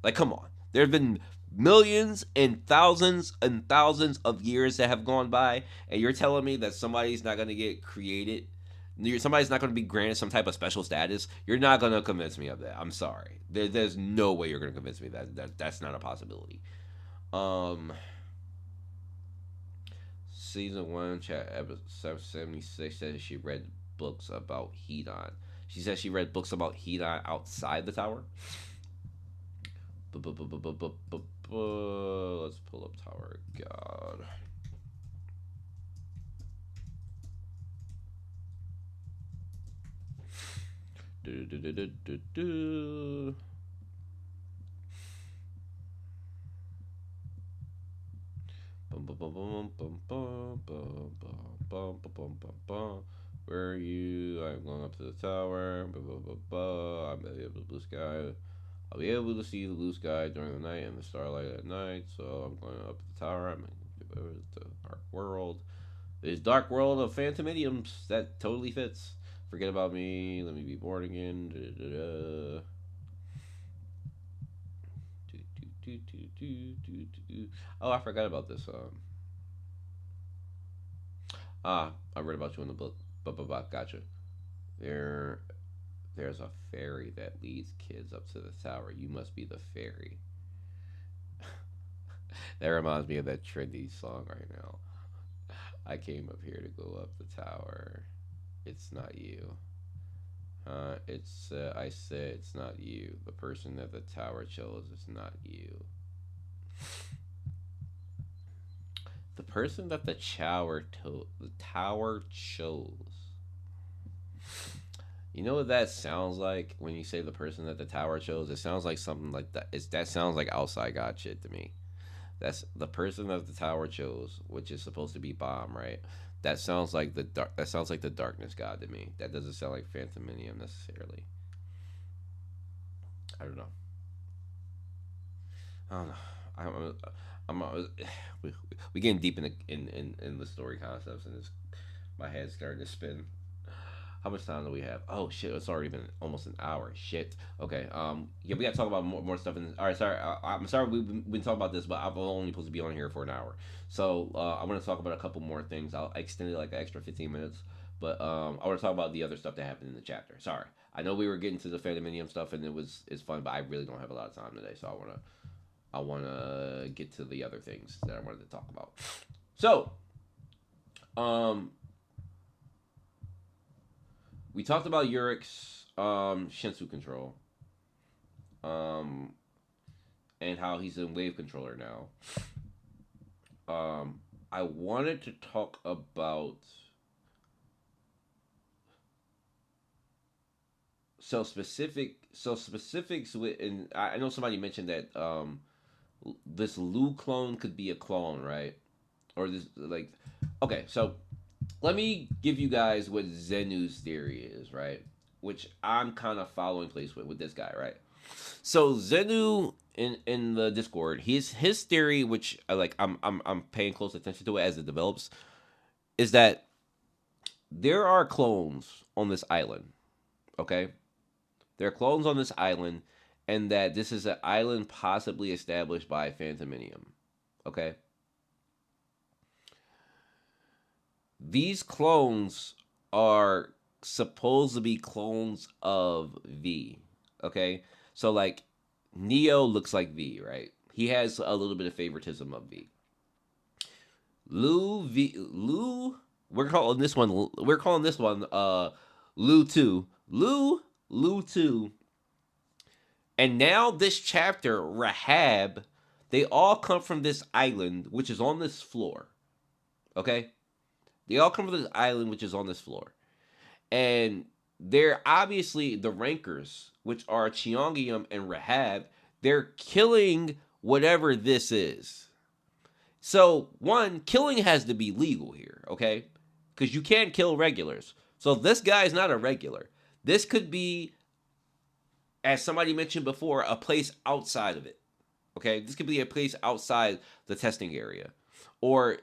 Like, come on. There have been millions and thousands of years that have gone by, and you're telling me that somebody's not going to get created? Somebody's not going to be granted some type of special status? You're not going to convince me of that. I'm sorry. There's no way you're going to convince me that's not a possibility. Um, Season 1, chat episode 76 says she read books about Hedon. She says she read books about Hedon outside the tower. Let's pull up Tower God. Where are you? I'm going up to the tower. I'm able to blue sky. I'll be able to see the blue sky during the night and the starlight at night. So I'm going up the tower. I'm going to the dark world. This dark world of phantom idioms that totally fits. Forget about me. Let me be born again. Oh, I forgot about this. I read about you in the book. Gotcha. There, there's a fairy that leads kids up to the tower. You must be the fairy. That reminds me of that trendy song right now. I came up here to go up the tower. It's not you. I said it's not you. The person that the tower chose is not you. The person that the tower chose. You know what that sounds like when you say the person that the tower chose? It sounds like something like that. That sounds like outside God shit to me. That's the person that the tower chose, which is supposed to be Bomb, right? That sounds like That sounds like the darkness god to me. That doesn't sound like Phantominium necessarily. I don't know. I don't know. I'm we getting deep in the story concepts, and my head's starting to spin. How much time do we have? Oh shit! It's already been almost an hour. Shit. Okay. Yeah, we got to talk about more stuff. All right. Sorry. I'm sorry we've been talking about this, but I'm only supposed to be on here for an hour. So I want to talk about a couple more things. I'll extend it like an extra 15 minutes, but I want to talk about the other stuff that happened in the chapter. Sorry. I know we were getting to the Phantominium stuff, and it's fun, but I really don't have a lot of time today, so I wanna get to the other things that I wanted to talk about. So, um, we talked about Urek's Shinsu control, um, and how he's in wave controller now. I wanted to talk about specifics with, and I know somebody mentioned that this Lu clone could be a clone, right? Or this like, okay, so let me give you guys what Zenu's theory is, right? Which I'm kind of following place with this guy, right? So Zenu in the Discord, his theory, which I'm paying close attention to it as it develops, is that there are clones on this island. Okay, there are clones on this island, and that this is an island possibly established by Phantominium. Okay, these clones are supposed to be clones of V. Okay, so like Neo looks like V, right? He has a little bit of favoritism of V. Lou, we're calling this one Lou 2. Lou 2. And now this chapter, Rahab, they all come from this island which is on this floor. Okay? They all come from this island which is on this floor. And they're obviously the rankers, which are Cheongyam and Rahab, they're killing whatever this is. So, one, killing has to be legal here, okay? Because you can't kill regulars. So, this guy is not a regular. This could be, as somebody mentioned before, a place outside of it, okay? This could be a place outside the testing area. Or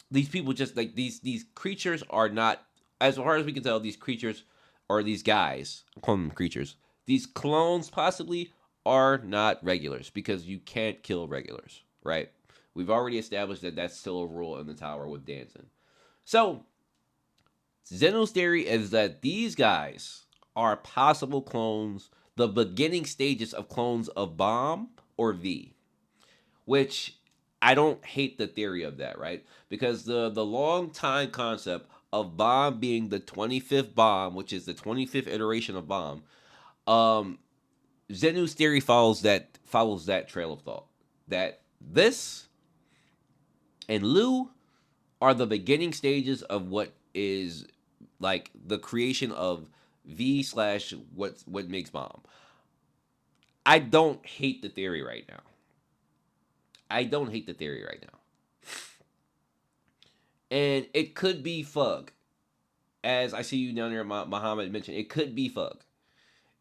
these people just, like, these creatures are not, as far as we can tell, these creatures, or these guys, I'm calling them creatures, these clones possibly are not regulars, because you can't kill regulars, right? We've already established that that's still a rule in the tower with dancing. So, Zeno's theory is that these guys are possible clones, the beginning stages of clones of Bomb or V, which I don't hate the theory of that, right? Because the long time concept of Bomb being the 25th Bomb, which is the 25th iteration of Bomb, Zenu's theory follows that trail of thought. That this and Lou are the beginning stages of what is like the creation of V slash what makes Bomb. I don't hate the theory right now. And it could be Fug. As I see you down there, Muhammad mentioned, it could be Fug.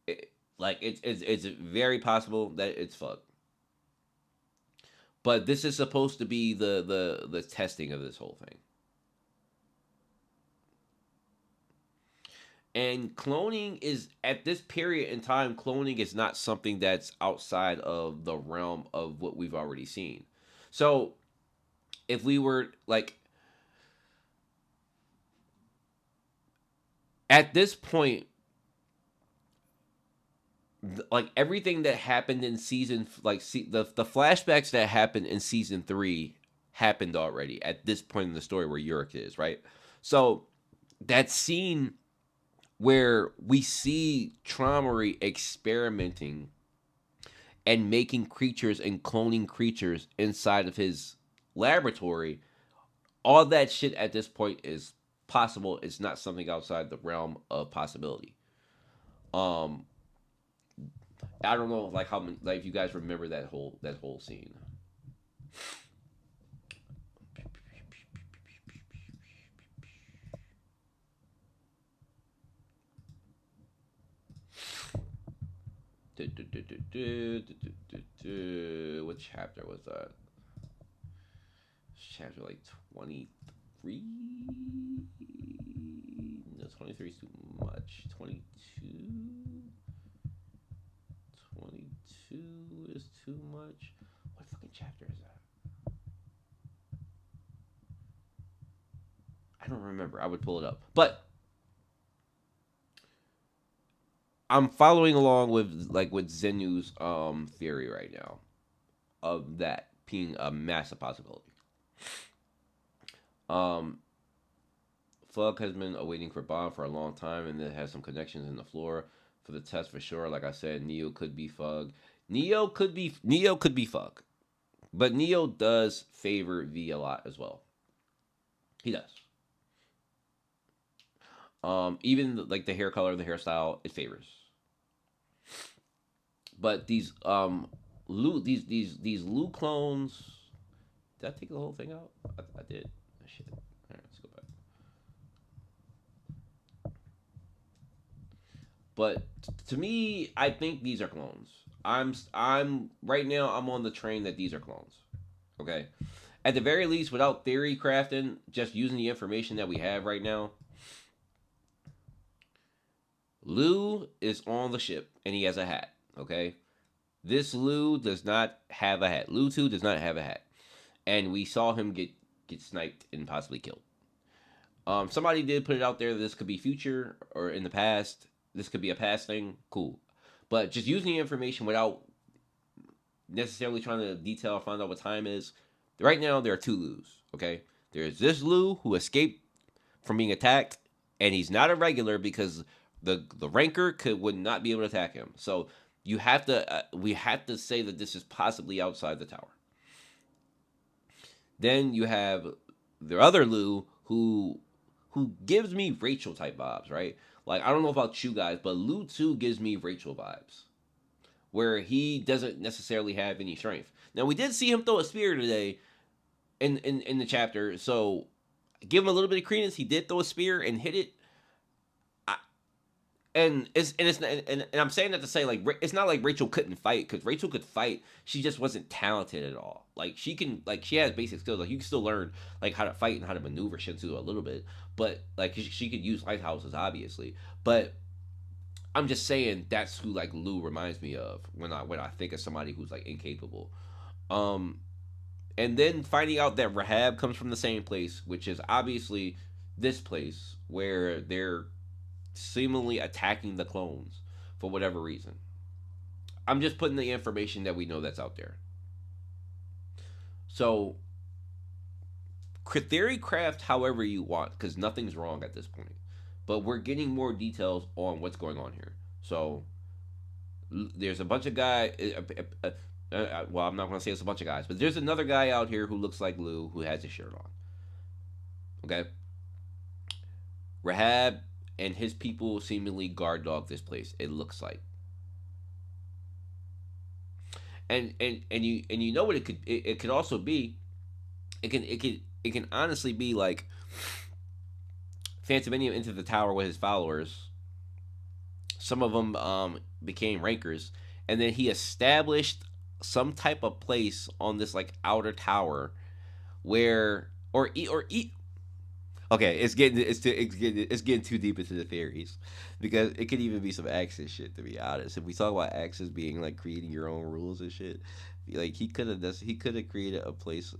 It's very possible that it's Fug. But this is supposed to be the testing of this whole thing. And cloning is, at this period in time, cloning is not something that's outside of the realm of what we've already seen. So, if we were, like, at this point, like, everything that happened in season, like, the flashbacks that happened in season 3 happened already at this point in the story where Urek is, right? So, that scene where we see Traumery experimenting and making creatures and cloning creatures inside of his laboratory, all that shit at this point is possible. It's not something outside the realm of possibility. I don't know, like, how many, like, if you guys remember that whole scene. What chapter was that? Chapter like 23? No, 23 is too much. 22? 22 is too much. What fucking chapter is that? I don't remember. I would pull it up. But I'm following along with Zenu's theory right now of that being a massive possibility. Fug has been awaiting for Bomb for a long time, and it has some connections in the floor for the test for sure. Like I said, Neo could be Fug. Neo could be Fug, but Neo does favor V a lot as well. He does. Even like the hair color, the hairstyle, it favors. But these Lu clones. Did I take the whole thing out? I did. Shit. All right, let's go back. But to me, I think these are clones. I'm right now. I'm on the train that these are clones. Okay. At the very least, without theory crafting, just using the information that we have right now, Lou is on the ship and he has a hat. Okay, this Lou does not have a hat. Lou 2 does not have a hat, and we saw him get sniped and possibly killed. Somebody did put it out there that this could be future or in the past. This could be a past thing. Cool, but just using the information without necessarily trying to detail or find out what time is. Right now, there are two Lus. Okay, there's this Lu who escaped from being attacked, and he's not a regular because the ranker would not be able to attack him. So you have to we have to say that this is possibly outside the tower. Then you have the other Lu who gives me Rachel type vibes, right? Like I don't know about you guys, but Lu 2 gives me Rachel vibes, where he doesn't necessarily have any strength. Now we did see him throw a spear today in the chapter, so give him a little bit of credence. He did throw a spear and hit it. And I'm saying that to say like it's not like Rachel couldn't fight, because Rachel could fight. She just wasn't talented at all. Like she has basic skills. Like you can still learn like how to fight and how to maneuver Shinsu a little bit. But like she could use lighthouses obviously. But I'm just saying that's who like Lou reminds me of when I think of somebody who's like incapable. Um, and then finding out that Rahab comes from the same place, which is obviously this place where they're seemingly attacking the clones for whatever reason. I'm just putting the information that we know that's out there. So, theory craft however you want, because nothing's wrong at this point. But we're getting more details on what's going on here. So, there's a bunch of guys. Well, I'm not going to say it's a bunch of guys, but there's another guy out here who looks like Lou who has his shirt on. Okay? Rahab and his people seemingly guard dog this place. It looks like, and you know what it could also be. It can honestly be like Phantominium into the tower with his followers. Some of them became rankers, and then he established some type of place on this like outer tower where or okay, it's getting too deep into the theories, because it could even be some Axis shit, to be honest. If we talk about Axis being like creating your own rules and shit, like he could have created a place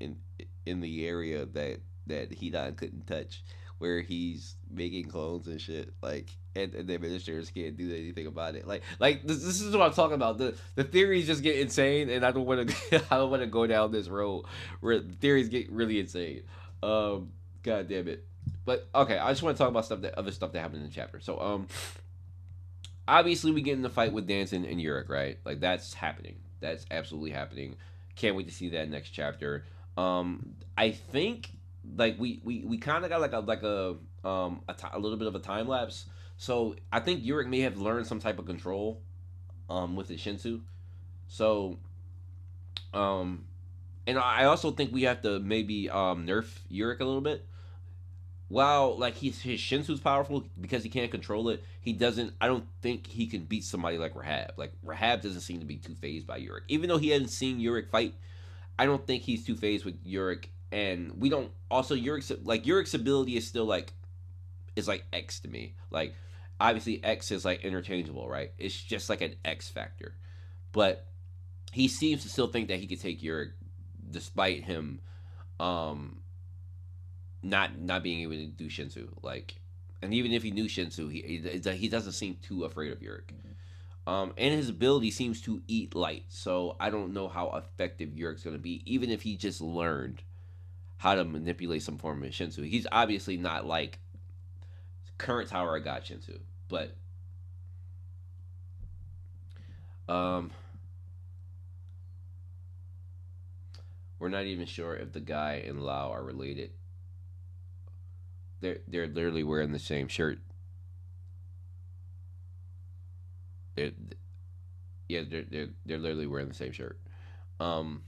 in the area that Hedon couldn't touch, where he's making clones and shit, like, and the administrators can't do anything about it. Like this is what I'm talking about. The theories just get insane, and I don't want to I don't want to go down this road where the theories get really insane. God damn it. But okay, I just want to talk about other stuff that happened in the chapter. So obviously we get in the fight with Danson and Urek, right? Like that's happening. That's absolutely happening. Can't wait to see that next chapter. I think like we kind of got a little bit of a time lapse. So I think Urek may have learned some type of control with his Shinsu. So and I also think we have to maybe nerf Urek a little bit. While like his Shinsu's powerful because he can't control it, he doesn't. I don't think he can beat somebody like Rahab. Like Rahab doesn't seem to be too phased by Urek, even though he hadn't seen Urek fight. I don't think he's too phased with Urek, and we don't. Also, Urek's ability is still like is like X to me. Like obviously X is like interchangeable, right? It's just like an X factor, but he seems to still think that he could take Urek, despite him not being able to do Shinsu. Like, and even if he knew Shinsu, he doesn't seem too afraid of Urek. And his ability seems to eat light, so I don't know how effective Urek's going to be, even if he just learned how to manipulate some form of Shinsu. He's obviously not like current Tower of God Shinsu, but um, we're not even sure if the guy and Lao are related. They're literally wearing the same shirt. They're, yeah, they're literally wearing the same shirt. Um,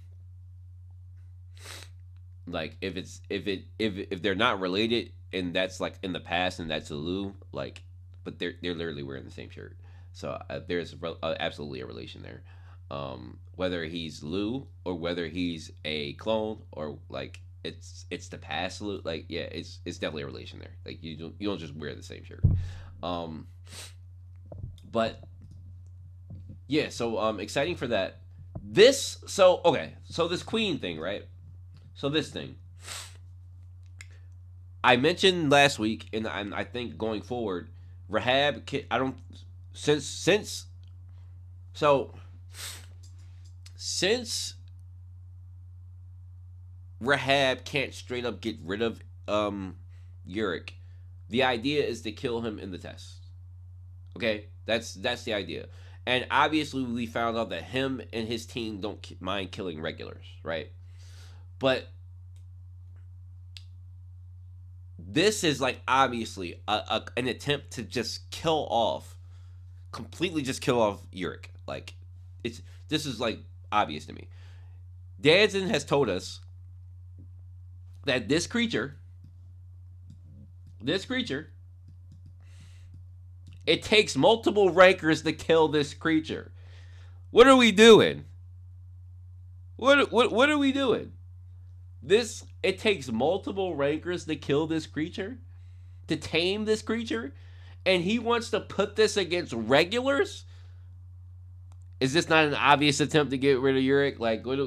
like if they're not related and that's like in the past and that's a Lu, like, but they're literally wearing the same shirt. So there's absolutely a relation there. Whether he's Lu or whether he's a clone or like it's the past Lu, like yeah, it's definitely a relation there. Like you don't just wear the same shirt. Um, But yeah, so exciting for that. This so okay, so this queen thing, right? So this thing I mentioned last week, and I think going forward, Rahab. I don't since so since Rahab can't straight up get rid of Urek, the idea is to kill him in the test. Okay, that's the idea. And obviously, we found out that him and his team don't mind killing regulars, right? But this is like obviously an attempt to just kill off, completely just kill off Urek. Like it's this is like obvious to me. Danson has told us that this creature, it takes multiple rankers to kill this creature. What are we doing? What are we doing? This it takes multiple rankers to kill this creature, to tame this creature, and he wants to put this against regulars. Is this not an obvious attempt to get rid of Urek? Like what?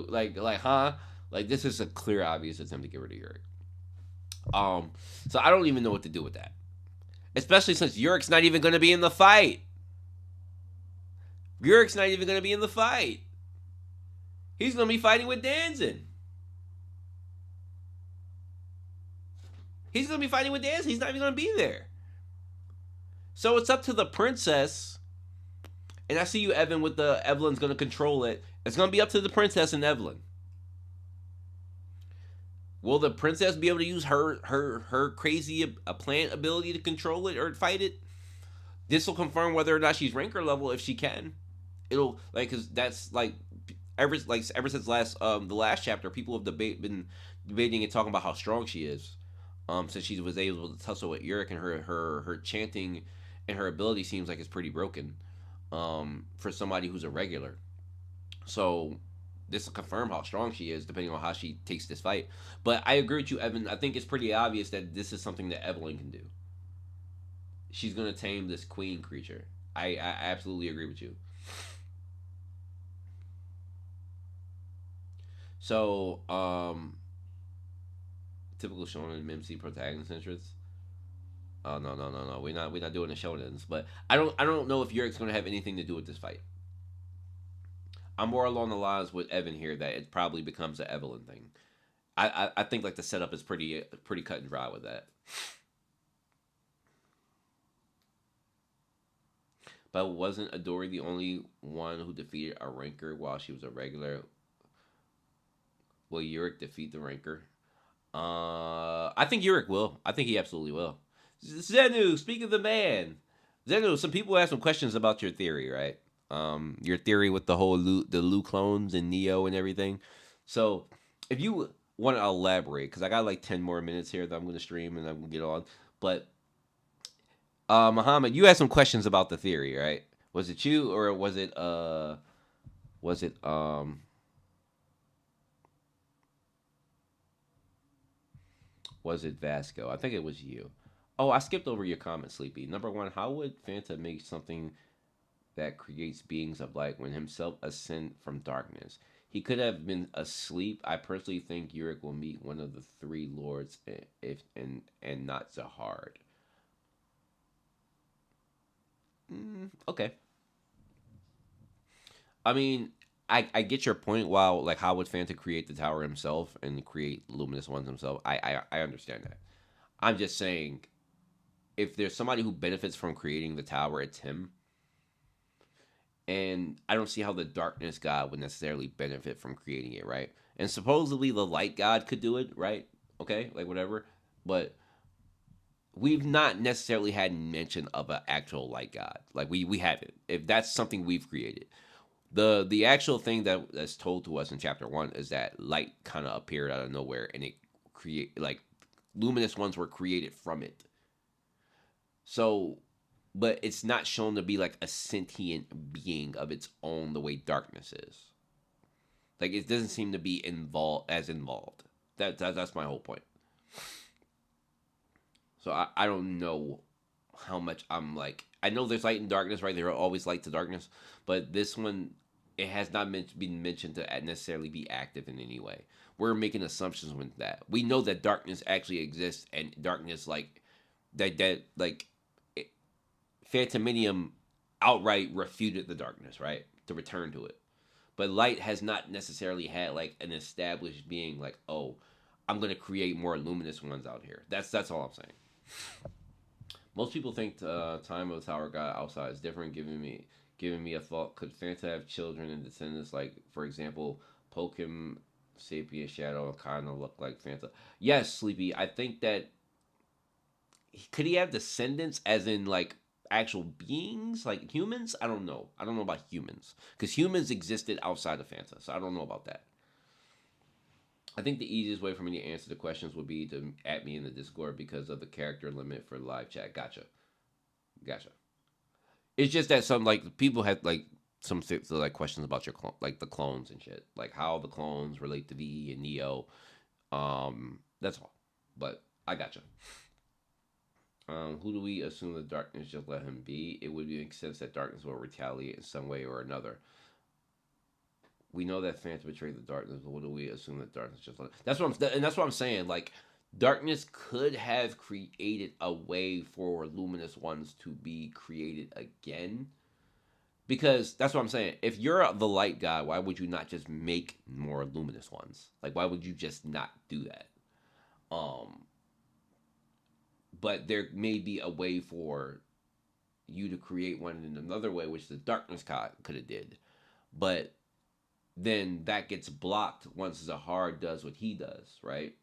Huh? Like this is a clear, obvious attempt to get rid of Urek. So I don't even know what to do with that, especially since Urek's not even going to be in the fight. Urek's not even going to be in the fight. He's going to be fighting with Danzin. He's going to be fighting with Danzin. He's not even going to be there. So it's up to the princess. And I see you, Evan, with the Evelyns going to control it. It's going to be up to the princess and Evelyn. Will the princess be able to use her crazy plant ability to control it or fight it? This will confirm whether or not she's ranker level if she can. It'll like because that's like ever since last the last chapter, people have been debating and talking about how strong she is. Since she was able to tussle with Urek, and her chanting and her ability seems like it's pretty broken. For somebody who's a regular. So this will confirm how strong she is, depending on how she takes this fight. But I agree with you, Evan. I think it's pretty obvious that this is something that Evelyn can do. She's gonna tame this queen creature. I absolutely agree with you. So, typical shonen MC protagonist interests. Oh no. We're not doing the shonens. But I don't know if Yurek's gonna have anything to do with this fight. I'm more along the lines with Evan here that it probably becomes an Evelyn thing. I think like the setup is pretty cut and dry with that. But wasn't Adori the only one who defeated a ranker while she was a regular? Will Urek defeat the ranker? I think Urek will. I think he absolutely will. Zenu, speak of the man. Zenu, some people ask some questions about your theory, right? Your theory with the whole the Lu clones and Neo and everything. So, if you want to elaborate, because I got like 10 more minutes here that I'm going to stream and I'm going to get on. But, Muhammad, you had some questions about the theory, right? Was it you or was it, was it Vasco? I think it was you. Oh, I skipped over your comment, Sleepy. Number one, how would Fanta make something that creates beings of light when himself ascend from darkness? He could have been asleep. I personally think Urek will meet one of the three lords if and not Zahard. Okay. I mean, I get your point. While like, how would Fanta create the tower himself and create luminous ones himself? I understand that. I'm just saying, if there's somebody who benefits from creating the tower, it's him. And I don't see how the darkness god would necessarily benefit from creating it, right? And supposedly the light god could do it, right? Okay, like whatever. But we've not necessarily had mention of an actual light god. Like we haven't. If that's something we've created. The actual thing that's told to us in chapter 1 is that light kind of appeared out of nowhere and it create like luminous ones were created from it. So, but it's not shown to be like a sentient being of its own the way darkness is. Like it doesn't seem to be involved. That's my whole point. So I don't know how much I'm like. I know there's light and darkness, right? There are always light to darkness, but this one, it has not been mentioned to necessarily be active in any way. We're making assumptions with that. We know that darkness actually exists, and darkness like that like it, Phantominium outright refuted the darkness, right? To return to it. But light has not necessarily had like an established being like, oh, I'm gonna create more luminous ones out here. That's all I'm saying. Most people think time of the Tower God outside is different, giving me a thought. Could Fanta have children and descendants like, for example, Pokemon Sapien Shadow kind of look like Fanta? Yes, Sleepy. I think that could he have descendants as in like actual beings like humans? I don't know. I don't know about humans because humans existed outside of Fanta, so I don't know about that. I think the easiest way for me to answer the questions would be to at me in the Discord because of the character limit for live chat. Gotcha, gotcha. It's just that some like people had like some like questions about your like the clones and shit, like how the clones relate to V and Neo. That's all. But I gotcha. Who do we assume the darkness just let him be? It would make sense that darkness will retaliate in some way or another. We know that fans betrayed the darkness, but what do we assume that darkness just let? That's what I'm saying. Like darkness could have created a way for luminous ones to be created again. Because that's what I'm saying. If you're the light god, why would you not just make more luminous ones? Like why would you just not do that? Um, but there may be a way for you to create one in another way, which the darkness god could have did. But then that gets blocked once Zahar does what he does, right?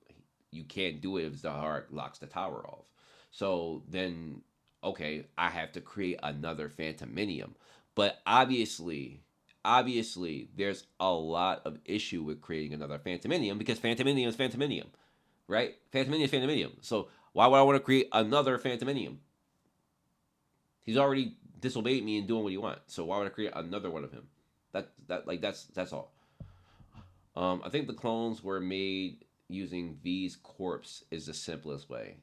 You can't do it if Zahar locks the tower off. So then, okay, I have to create another Phantominium. But obviously, there's a lot of issue with creating another Phantominium because Phantominium is Phantominium, right? Phantominium is Phantominium. So why would I want to create another Phantominium? He's already disobeyed me and doing what he wants. So why would I create another one of him? That's all. I think the clones were made using V's corpse is the simplest way.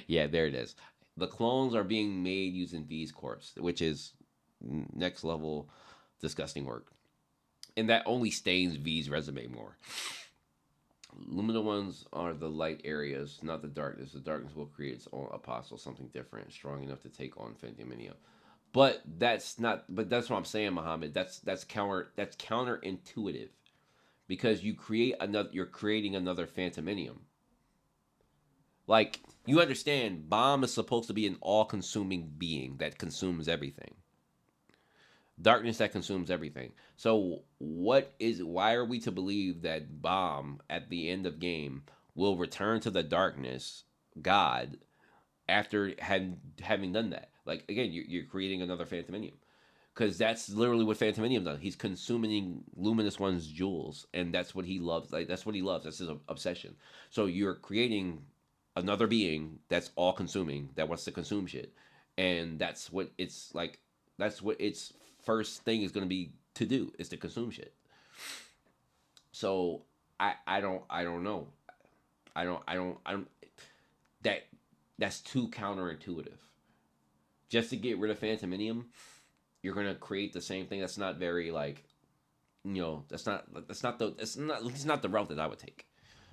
Yeah, there it is. The clones are being made using V's corpse, which is next level disgusting work. And that only stains V's resume more. Luminous ones are the light areas, not the darkness. The darkness will create its own apostle, something different, strong enough to take on Fentimania. But that's not. But that's what I'm saying, Muhammad. That's counterintuitive because you're creating another Phantominium. Like you understand, bomb is supposed to be an all-consuming being that consumes everything. Darkness that consumes everything. So why are we to believe that bomb at the end of game will return to the darkness god after having done that? Like again, you're creating another Phantominium because that's literally what Phantominium does. He's consuming Luminous One's jewels, and that's what he loves. Like that's what he loves. That's his obsession. So you're creating another being that's all consuming that wants to consume shit, and that's what it's like. That's what its first thing is going to be to do is to consume shit. So I don't know. I don't that that's too counterintuitive. Just to get rid of Phantominium, you're gonna create the same thing. That's not very like, it's not the route that I would take.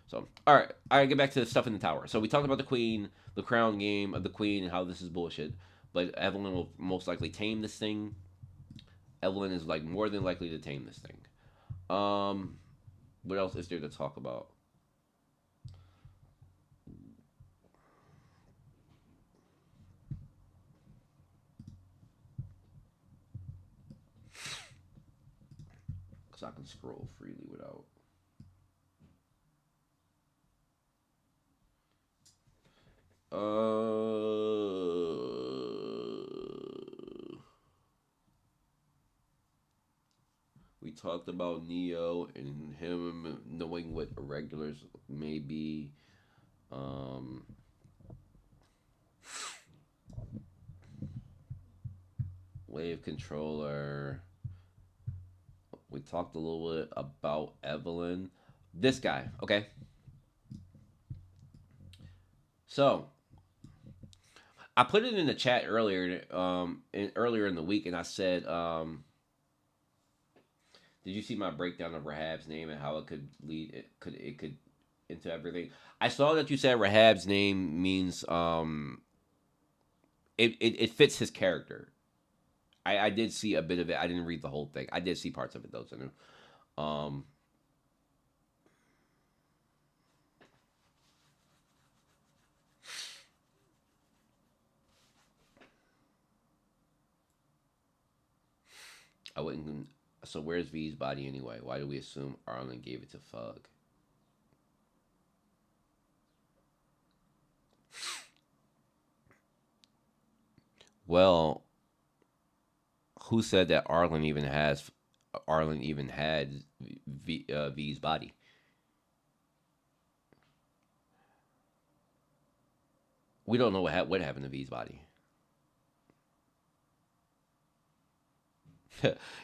So all right, get back to the stuff in the tower. So we talked about the queen, the crown game of the queen, and how this is bullshit. But Evelyn will most likely tame this thing. Evelyn is like more than likely to tame this thing. Um, what else is there to talk about? Because I can scroll freely without. We talked about Neo and him knowing what irregulars may be. Um, Wave controller. We talked a little bit about Evelyn. This guy, okay? So, I put it in the chat earlier in the week, and I said, did you see my breakdown of Rahab's name and how it could lead it could into everything? I saw that you said Rahab's name means it fits his character. I did see a bit of it. I didn't read the whole thing. I did see parts of it though. So, um, I wouldn't. So where's V's body anyway? Why do we assume Arlen gave it to Fug? Well, who said that Arlen even had V's body? We don't know what happened to V's body.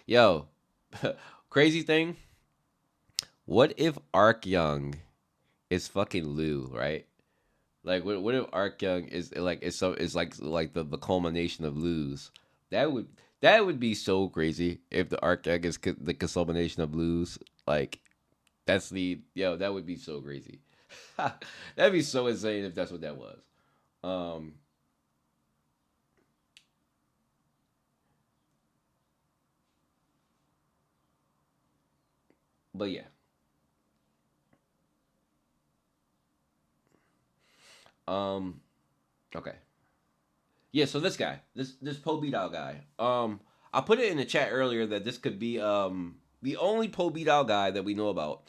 Yo, crazy thing. What if Ark Young is fucking Lou, right? Like, what if Ark Young is like the culmination of Lou's? That would that would be so crazy if the Ark Young is the culmination of Lou's. Like, that's the yo. That would be so crazy. That'd be so insane if that's what that was. Um, but yeah. Um, okay. Yeah, so this guy, this Poe Beat Out guy. I put it in the chat earlier that this could be the only Poe Beat Out guy that we know about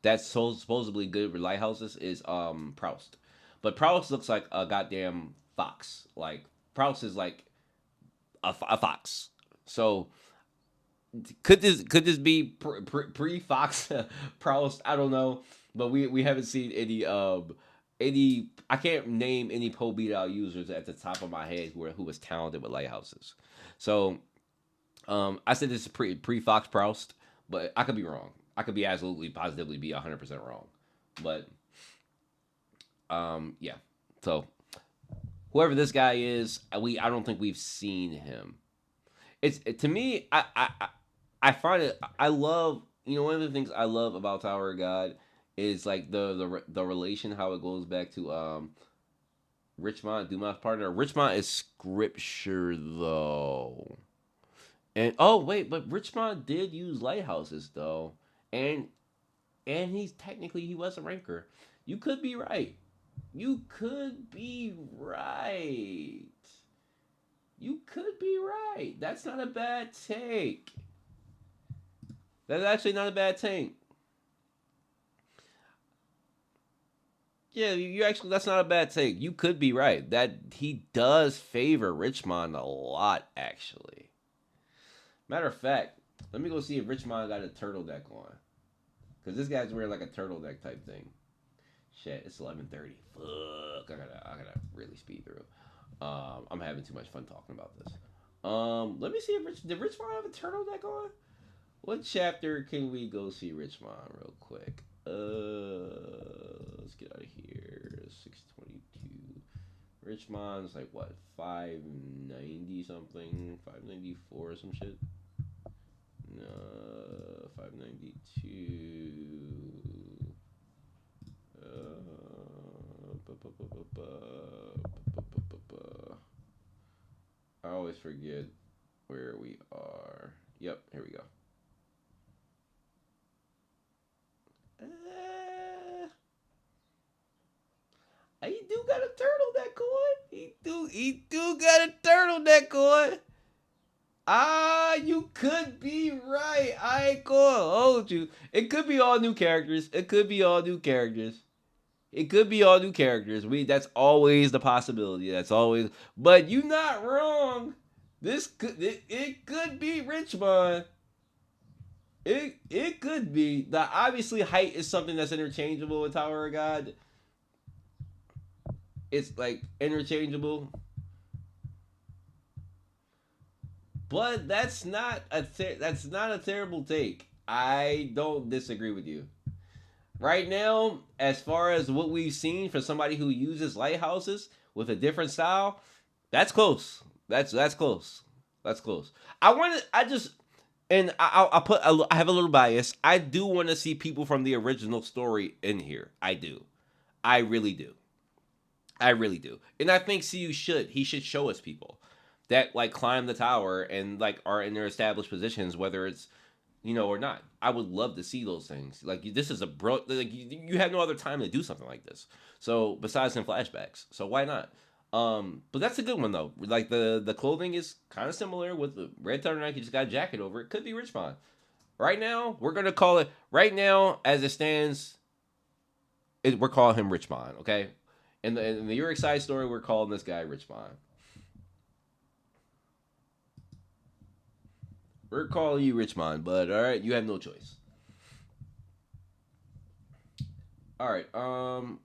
that's supposedly good with lighthouses is Proust. But Proust looks like a goddamn fox. Like Proust is like a fox. So could this be pre Fox Proust? I don't know, but we haven't seen any. I can't name any Poe Beat Out users at the top of my head who was talented with lighthouses. So I said this is pre Fox Proust, but I could be wrong. I could be absolutely positively be 100% wrong, but yeah. So whoever this guy is, I don't think we've seen him. To me, I find it. I love, one of the things I love about Tower of God is like the relation, how it goes back to Richmond Dumas' partner. Richmond is scripture though, and oh wait, but Richmond did use lighthouses though, and he was a ranker. You could be right. You could be right. You could be right. That's not a bad take. That's actually not a bad take. Yeah, you actually that's not a bad take. You could be right. That he does favor Richmond a lot, actually. Matter of fact, let me go see if Richmond got a turtleneck on. Cause this guy's wearing like a turtleneck type thing. Shit, it's 11:30. Fuck, I gotta really speed through. I'm having too much fun talking about this. Let me see if did Richmond have a turtleneck on? What chapter can we go see Richmond real quick? Let's get out of here. 622. Richmond's like what? 590 something? 594 or some shit? No, 592. I always forget where we are. Yep, here we go. He do got a turtleneck on. He do got a turtleneck on. Ah, you could be right. I ain't gonna hold you. It could be all new characters. It could be all new characters. It could be all new characters. That's always the possibility. That's always. But you not wrong. It could be Richmond. It could be. The obviously height is something that's interchangeable with Tower of God. It's like interchangeable. But that's not a terrible take. I don't disagree with you. Right now, as far as what we've seen for somebody who uses lighthouses with a different style, That's close. That's close. That's close. I want to. I just and I'll put. I have a little bias. I do want to see people from the original story in here. I do. I really do. I really do. And I think CU should. He should show us people that like climb the tower and like are in their established positions, whether it's or not. I would love to see those things. Like this is a bro. Like you have no other time to do something like this. So besides in flashbacks, so why not? But that's a good one though. Like the clothing is kind of similar with the red turtleneck. He just got a jacket over it. Could be Richmond. Right now, we're gonna call it. Right now, as it stands, we're calling him Richmond. Okay. In the Urek side story, we're calling this guy Richmond. We're calling you Richmond, but all right, you have no choice. All right.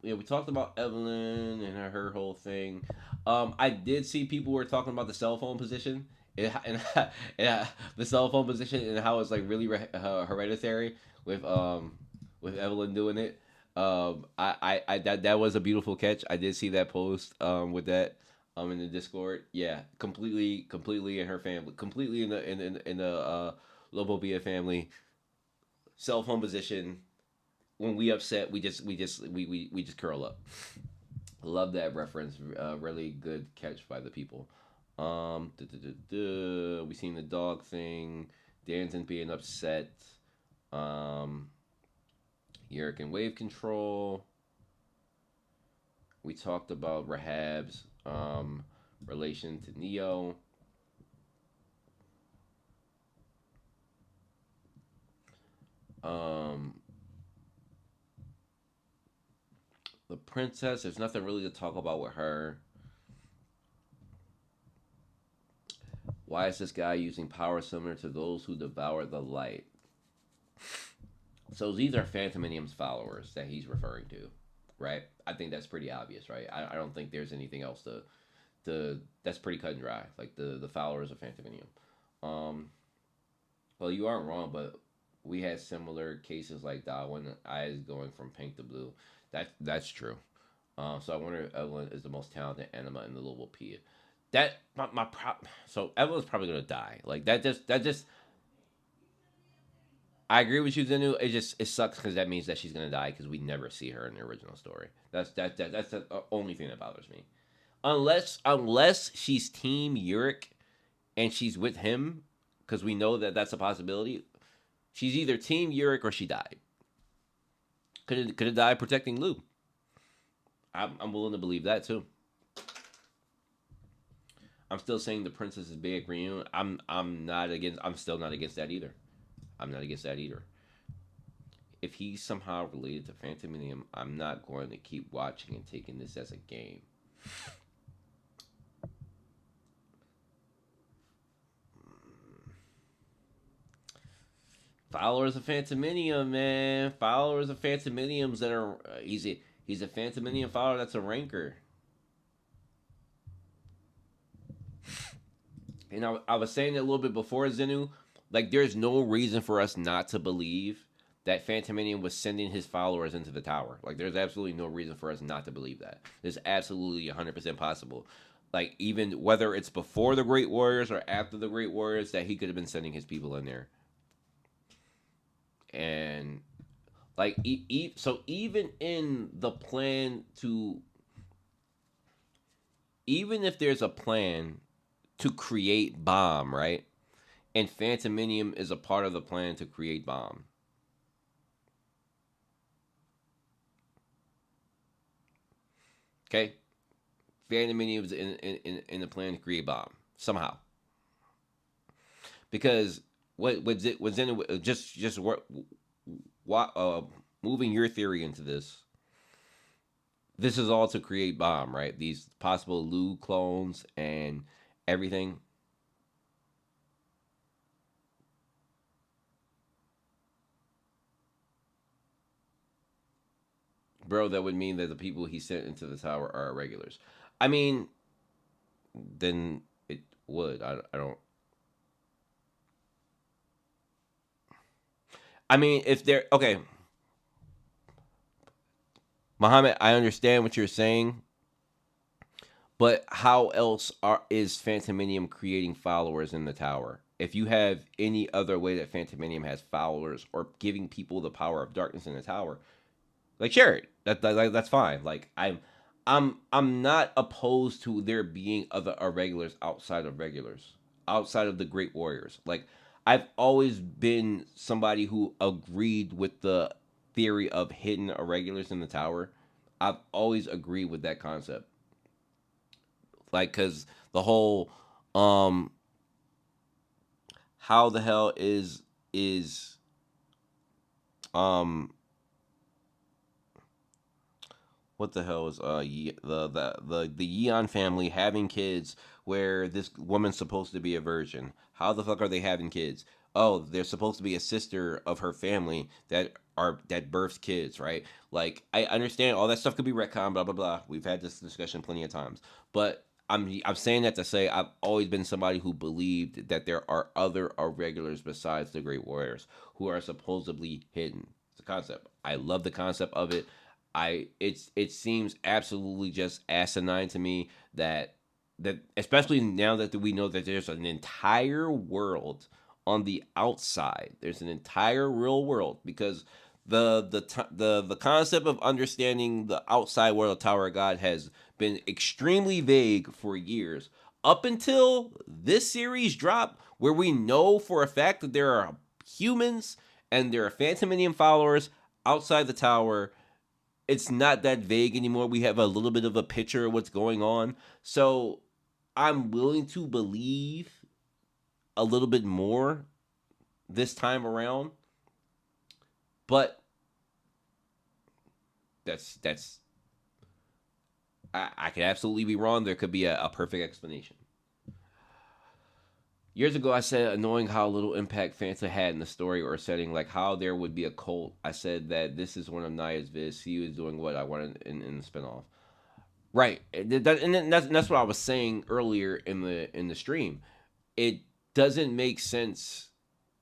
Yeah, we talked about Evelyn and her whole thing. I did see people were talking about the cell phone position and the cell phone position and how it's like really hereditary with Evelyn doing it. That was a beautiful catch. I did see that post with that in the Discord. Yeah, completely in her family, completely in the Lobobia family. Cell phone position when we upset, we just curl up. Love that reference. Really good catch by the people. We seen the dog thing. Danton being upset. Um, Urek and wave control. We talked about Rahab's relation to Neo. Um, the princess. There's nothing really to talk about with her. Why is this guy using power similar to those who devour the light? So these are Phantominium's followers that he's referring to, right? I think that's pretty obvious, right? I don't think there's anything else to that's pretty cut and dry. Like the followers of Phantominium. Um, well, you aren't wrong, but we had similar cases like Darwin eyes going from pink to blue. That's true. So I wonder if Evelyn is the most talented anima in the global P. That my so Evelyn's probably gonna die. Like that just I agree with you, Zenu. It sucks because that means that she's gonna die because we never see her in the original story. That's the only thing that bothers me. Unless she's Team Urek and she's with him, because we know that that's a possibility. She's either Team Urek or she died. Could have died protecting Lou. I'm willing to believe that too. I'm still saying the princess is big reunion. I'm not against. I'm still not against that either. I'm not against that either. If he's somehow related to Phantom Medium, I'm not going to keep watching and taking this as a game. Followers of Phantominium, man. Followers of Phantominiums that are he's a Phantominium follower that's a ranker. And I was saying it a little bit before, Zenu. Like, there's no reason for us not to believe that Phantominium was sending his followers into the tower. Like, there's absolutely no reason for us not to believe that. It's absolutely 100% possible. Like, even whether it's before the Great Warriors or after the Great Warriors, that he could have been sending his people in there. And like so even in the plan to even if there's a plan to create bomb, right? And Phantominium is a part of the plan to create bomb. Okay? Phantominium is in the plan to create bomb somehow. Because what was in it, just what moving your theory into this is all to create bomb, right? These possible Lu clones and everything. Bro, that would mean that the people he sent into the tower are irregulars. I mean, then it would. I don't. I mean, if they're okay, Muhammad, I understand what you're saying, But how else is Phantominium creating followers in the tower? If you have any other way that Phantominium has followers or giving people the power of darkness in the tower, like share it. That's fine. Like I'm not opposed to there being other irregulars outside of the Great Warriors. Like I've always been somebody who agreed with the theory of hidden irregulars in the tower. I've always agreed with that concept. Like cuz the whole um how the hell is um what the hell is the Yeon family having kids where this woman's supposed to be a virgin? How the fuck are they having kids? Oh, they're supposed to be a sister of her family that births kids, right? Like I understand all that stuff could be retcon, blah blah blah. We've had this discussion plenty of times, but I'm saying that to say I've always been somebody who believed that there are other irregulars besides the Great Warriors who are supposedly hidden. It's a concept. I love the concept of it. It seems absolutely just asinine to me that especially now that we know that there's an entire world on the outside. There's an entire real world because the concept of understanding the outside world of Tower of God has been extremely vague for years up until this series dropped where we know for a fact that there are humans and there are Phantominium followers outside the tower. It's not that vague anymore. We have a little bit of a picture of what's going on. So I'm willing to believe a little bit more this time around. But that's I could absolutely be wrong. There could be a perfect explanation. Years ago, I said annoying how little impact Fanta had in the story or setting, like how there would be a cult. I said that this is one of Naya's vids. He was doing what I wanted in the spinoff. Right, and that's what I was saying earlier in the stream. It doesn't make sense.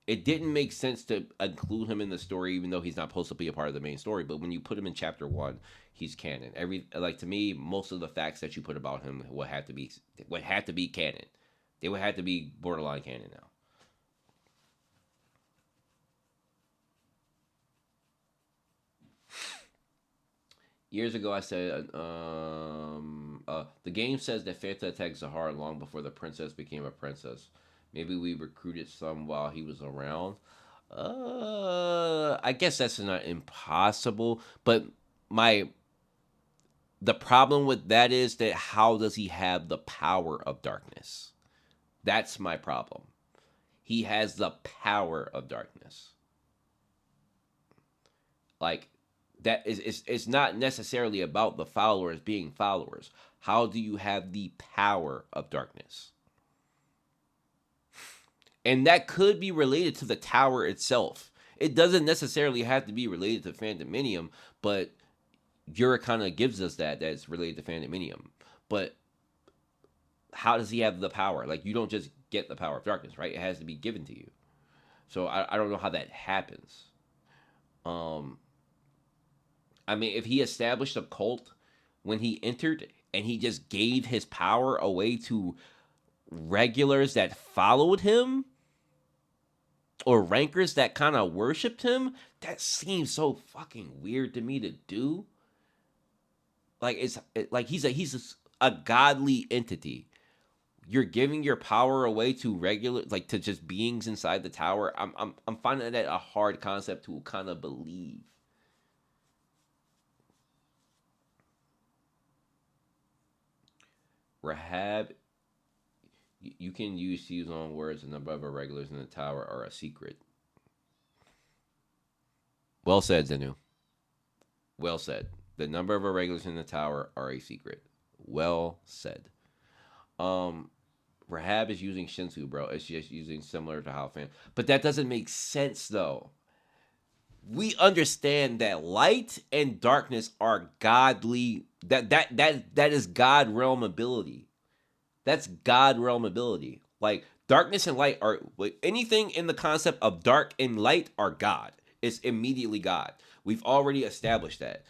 It didn't make sense to include him in the story, even though he's not supposed to be a part of the main story. But when you put him in chapter one, he's canon. Every like to me, most of the facts that you put about him would have to be canon. They would have to be borderline canon now. Years ago, I said the game says that Fanta attacked Zahar long before the princess became a princess. Maybe we recruited some while he was around. I guess that's not impossible, but my the problem with that is that how does he have the power of darkness? That's my problem. He has the power of darkness. Like that is it's not necessarily about the followers being followers. How do you have the power of darkness? And that could be related to the tower itself. It doesn't necessarily have to be related to Phantominium, but Urek kind of gives us that's related to Phantominium. But how does he have the power? Like you don't just get the power of darkness, right? It has to be given to you. So I don't know how that happens. Um, I mean, if he established a cult when he entered and he just gave his power away to regulars that followed him or rankers that kind of worshipped him, that seems so fucking weird to me to do. Like like he's a godly entity. You're giving your power away to regular like to just beings inside the tower. I'm finding that a hard concept to kind of believe. Rahab, you can use these on words. The number of irregulars in the tower are a secret. Well said, Zenu. Well said. The number of irregulars in the tower are a secret. Well said. Um, Rahab is using Shinsu, bro. It's just using similar to how fan. But that doesn't make sense though. We understand that light and darkness are godly. That is God realm ability. That's God realm ability. Like darkness and light are like, anything in the concept of dark and light are God. It's immediately God. We've already established that.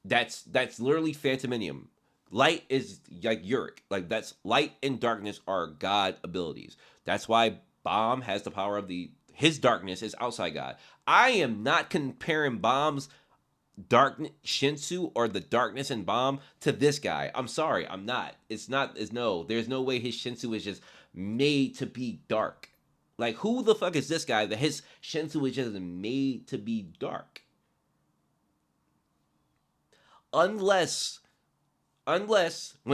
That's literally Phantominium. Light is like Urek. Like that's light and darkness are God abilities. That's why Bomb has the power of the his darkness is outside God. I am not comparing Bomb's darkness Shinsu or the darkness in Bomb to this guy. I'm sorry, I'm not. It's not. It's no. There's no way his Shinsu is just made to be dark. Like who the fuck is this guy that his Shinsu is just made to be dark? Unless when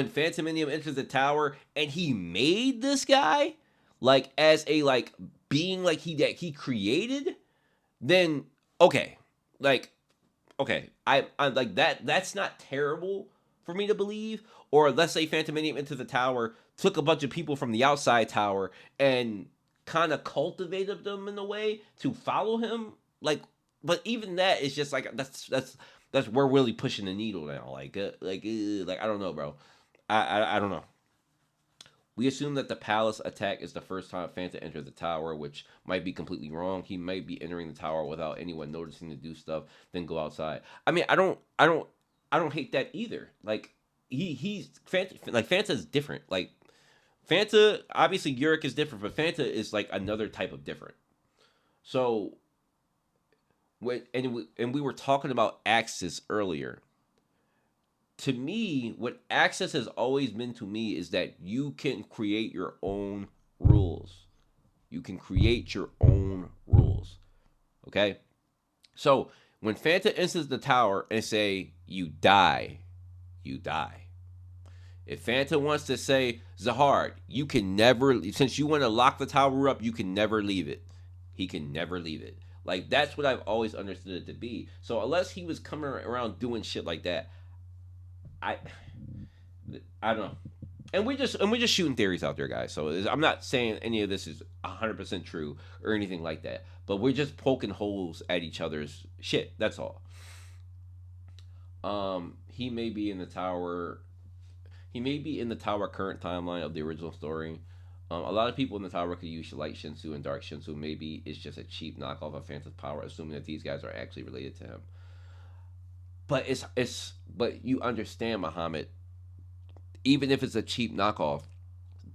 Phantominium enters the tower and he made this guy like as a like being like he created, then okay, like okay, I'm like that's not terrible for me to believe. Or let's say Phantominium entered the tower, took a bunch of people from the outside tower and kind of cultivated them in a way to follow him. Like, but even that is just like that's we're really pushing the needle now. Like I don't know, bro. I don't know. We assume that the palace attack is the first time Fanta entered the tower, which might be completely wrong. He might be entering the tower without anyone noticing to do stuff, then go outside. I mean, I don't hate that either. Like he's Fanta, like Fanta's different. Like Fanta, obviously Urek is different, but Fanta is like another type of different. So and we were talking about Axis earlier. To me, what Access has always been to me is that you can create your own rules. You can create your own rules. Okay? So when Fanta enters the tower and say, you die, you die. If Fanta wants to say, Zahard, you can never, since you want to lock the tower up, you can never leave it. He can never leave it. Like, that's what I've always understood it to be. So unless he was coming around doing shit like that, I I don't know. And we're just shooting theories out there, guys. So I'm not saying any of this is 100% true or anything like that. But we're just poking holes at each other's shit. That's all. He may be in the tower. He may be in the tower current timeline of the original story. A lot of people in the tower could use light Shinsu and dark Shinsu. Maybe it's just a cheap knockoff of Phantom's power, assuming that these guys are actually related to him. But but you understand, Muhammad. Even if it's a cheap knockoff,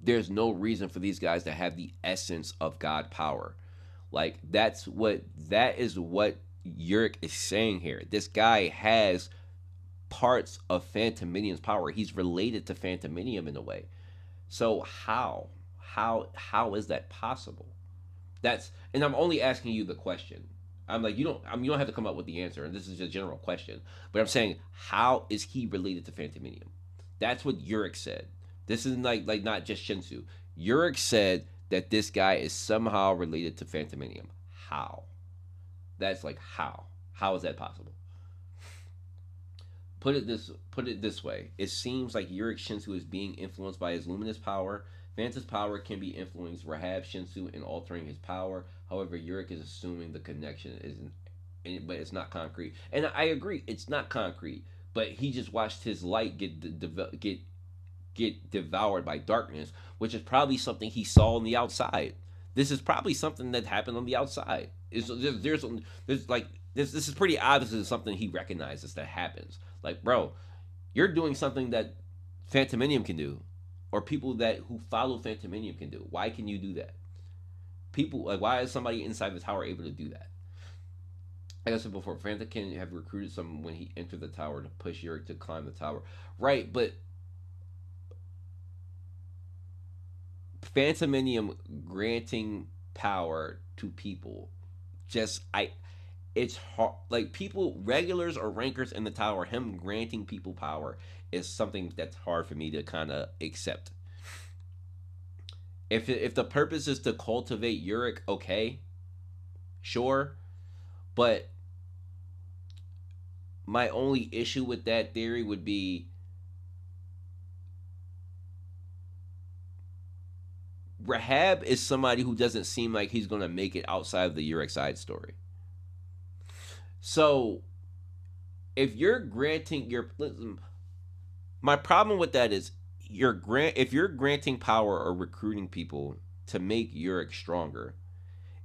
there's no reason for these guys to have the essence of God power. Like that is what Urek is saying here. This guy has parts of Phantominium's power. He's related to Phantominium in a way. So how is that possible? And I'm only asking you the question. I'm like you don't have to come up with the answer, and this is a general question. But I'm saying, how is he related to Phantominium? That's what Urek said. This is like not just Shinsu. Urek said that this guy is somehow related to Phantominium. How? That's like how? How is that possible? Put it this way. It seems like Urek Shinsu is being influenced by his luminous power. Fanta's power can be influenced Rahab Shinsu in altering his power. However, Urek is assuming the connection isn't, but it's not concrete. And I agree, it's not concrete. But he just watched his light get devoured by darkness, which is probably something he saw on the outside. This is probably something that happened on the outside. There's like this is pretty obvious. It's something he recognizes that happens. Like, bro, you're doing something that Phantominium can do, or people that who follow Phantominium can do. Why can you do that? People like, why is somebody inside the tower able to do that? Like I said before, Fanta can have recruited someone when he entered the tower to push Urek to climb the tower. Right, but Phantominium granting power to people, just it's hard. Like people, regulars or rankers in the tower, him granting people power is something that's hard for me to kind of accept. If the purpose is to cultivate Urek, okay, sure, but my only issue with that theory would be Rahab is somebody who doesn't seem like he's going to make it outside of the Urek side story. So if you're granting your, my problem with that is if you're granting power or recruiting people to make Urek stronger,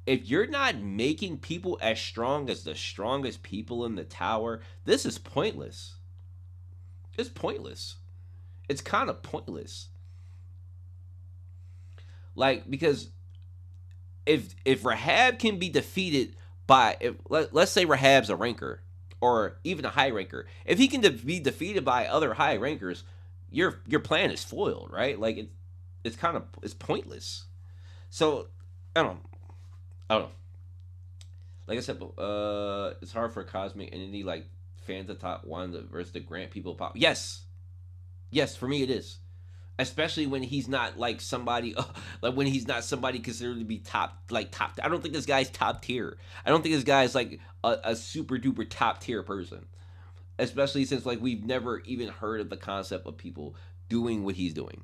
if you're not making people as strong as the strongest people in the tower, this is pointless. It's pointless. it's kind of pointless. Like, because if Rahab can be defeated by, let's say Rahab's a ranker or even a high ranker, if he can be defeated by other high rankers, your plan is foiled, right? Like it's kind of it's pointless. So I don't I don't know. Like I said, it's hard for a cosmic entity like Fanta Top One versus to grant people power. Yes, yes, for me it is. Especially when he's not like somebody, like when he's not somebody considered to be top. I don't think this guy's top tier. I don't think this guy's like a super duper top tier person. Especially since like we've never even heard of the concept of people doing what he's doing.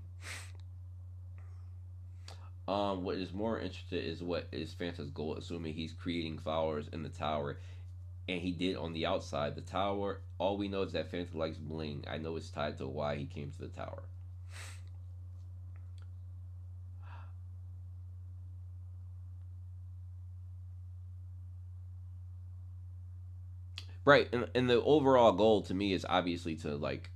What is more interesting is what is Fanta's goal, assuming he's creating flowers in the tower, and he did on the outside. The tower, all we know is that Fanta likes bling. I know it's tied to why he came to the tower. Right, and the overall goal to me is obviously to like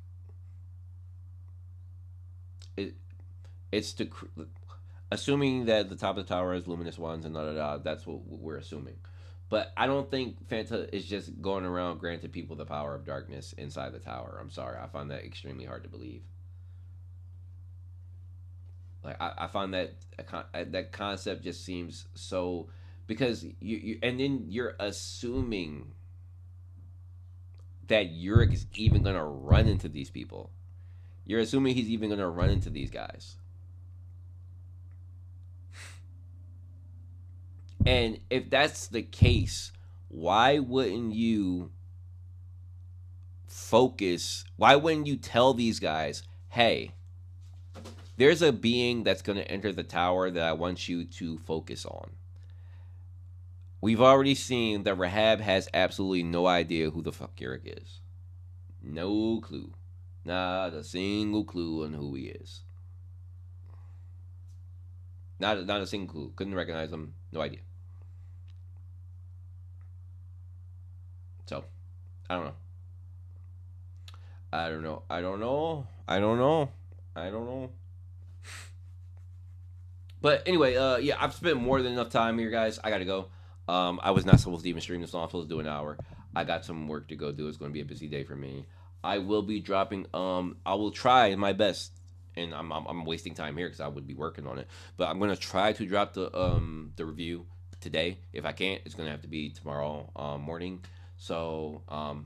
it. It's to assuming that the top of the tower is luminous ones and da da da. That's what we're assuming. But I don't think Fanta is just going around granting people the power of darkness inside the tower. I'm sorry, I find that extremely hard to believe. Like I find that that concept just seems so because you and then you're assuming that Urek is even gonna run into these people. You're assuming he's even gonna run into these guys. And if that's the case, why wouldn't you focus? Why wouldn't you tell these guys, hey, there's a being that's going to enter the tower that I want you to focus on? We've already seen that Rahab has absolutely no idea who the fuck Urek is. No clue. Not a single clue on who he is. Not a single clue. Couldn't recognize him. No idea. So, I don't know. I don't know. I don't know. I don't know. I don't know. But anyway, yeah, I've spent more than enough time here, guys. I gotta go. I was not supposed to even stream this long. I was supposed to do an hour. I got some work to go do. It's going to be a busy day for me. I will be dropping. I will try my best, and I'm wasting time here because I would be working on it. But I'm gonna try to drop the review today. If I can't, it's gonna have to be tomorrow morning. So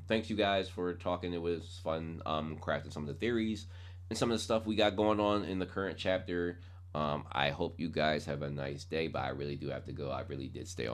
thanks you guys for talking. It was fun crafting some of the theories and some of the stuff we got going on in the current chapter. I hope you guys have a nice day, but I really do have to go. I really did stay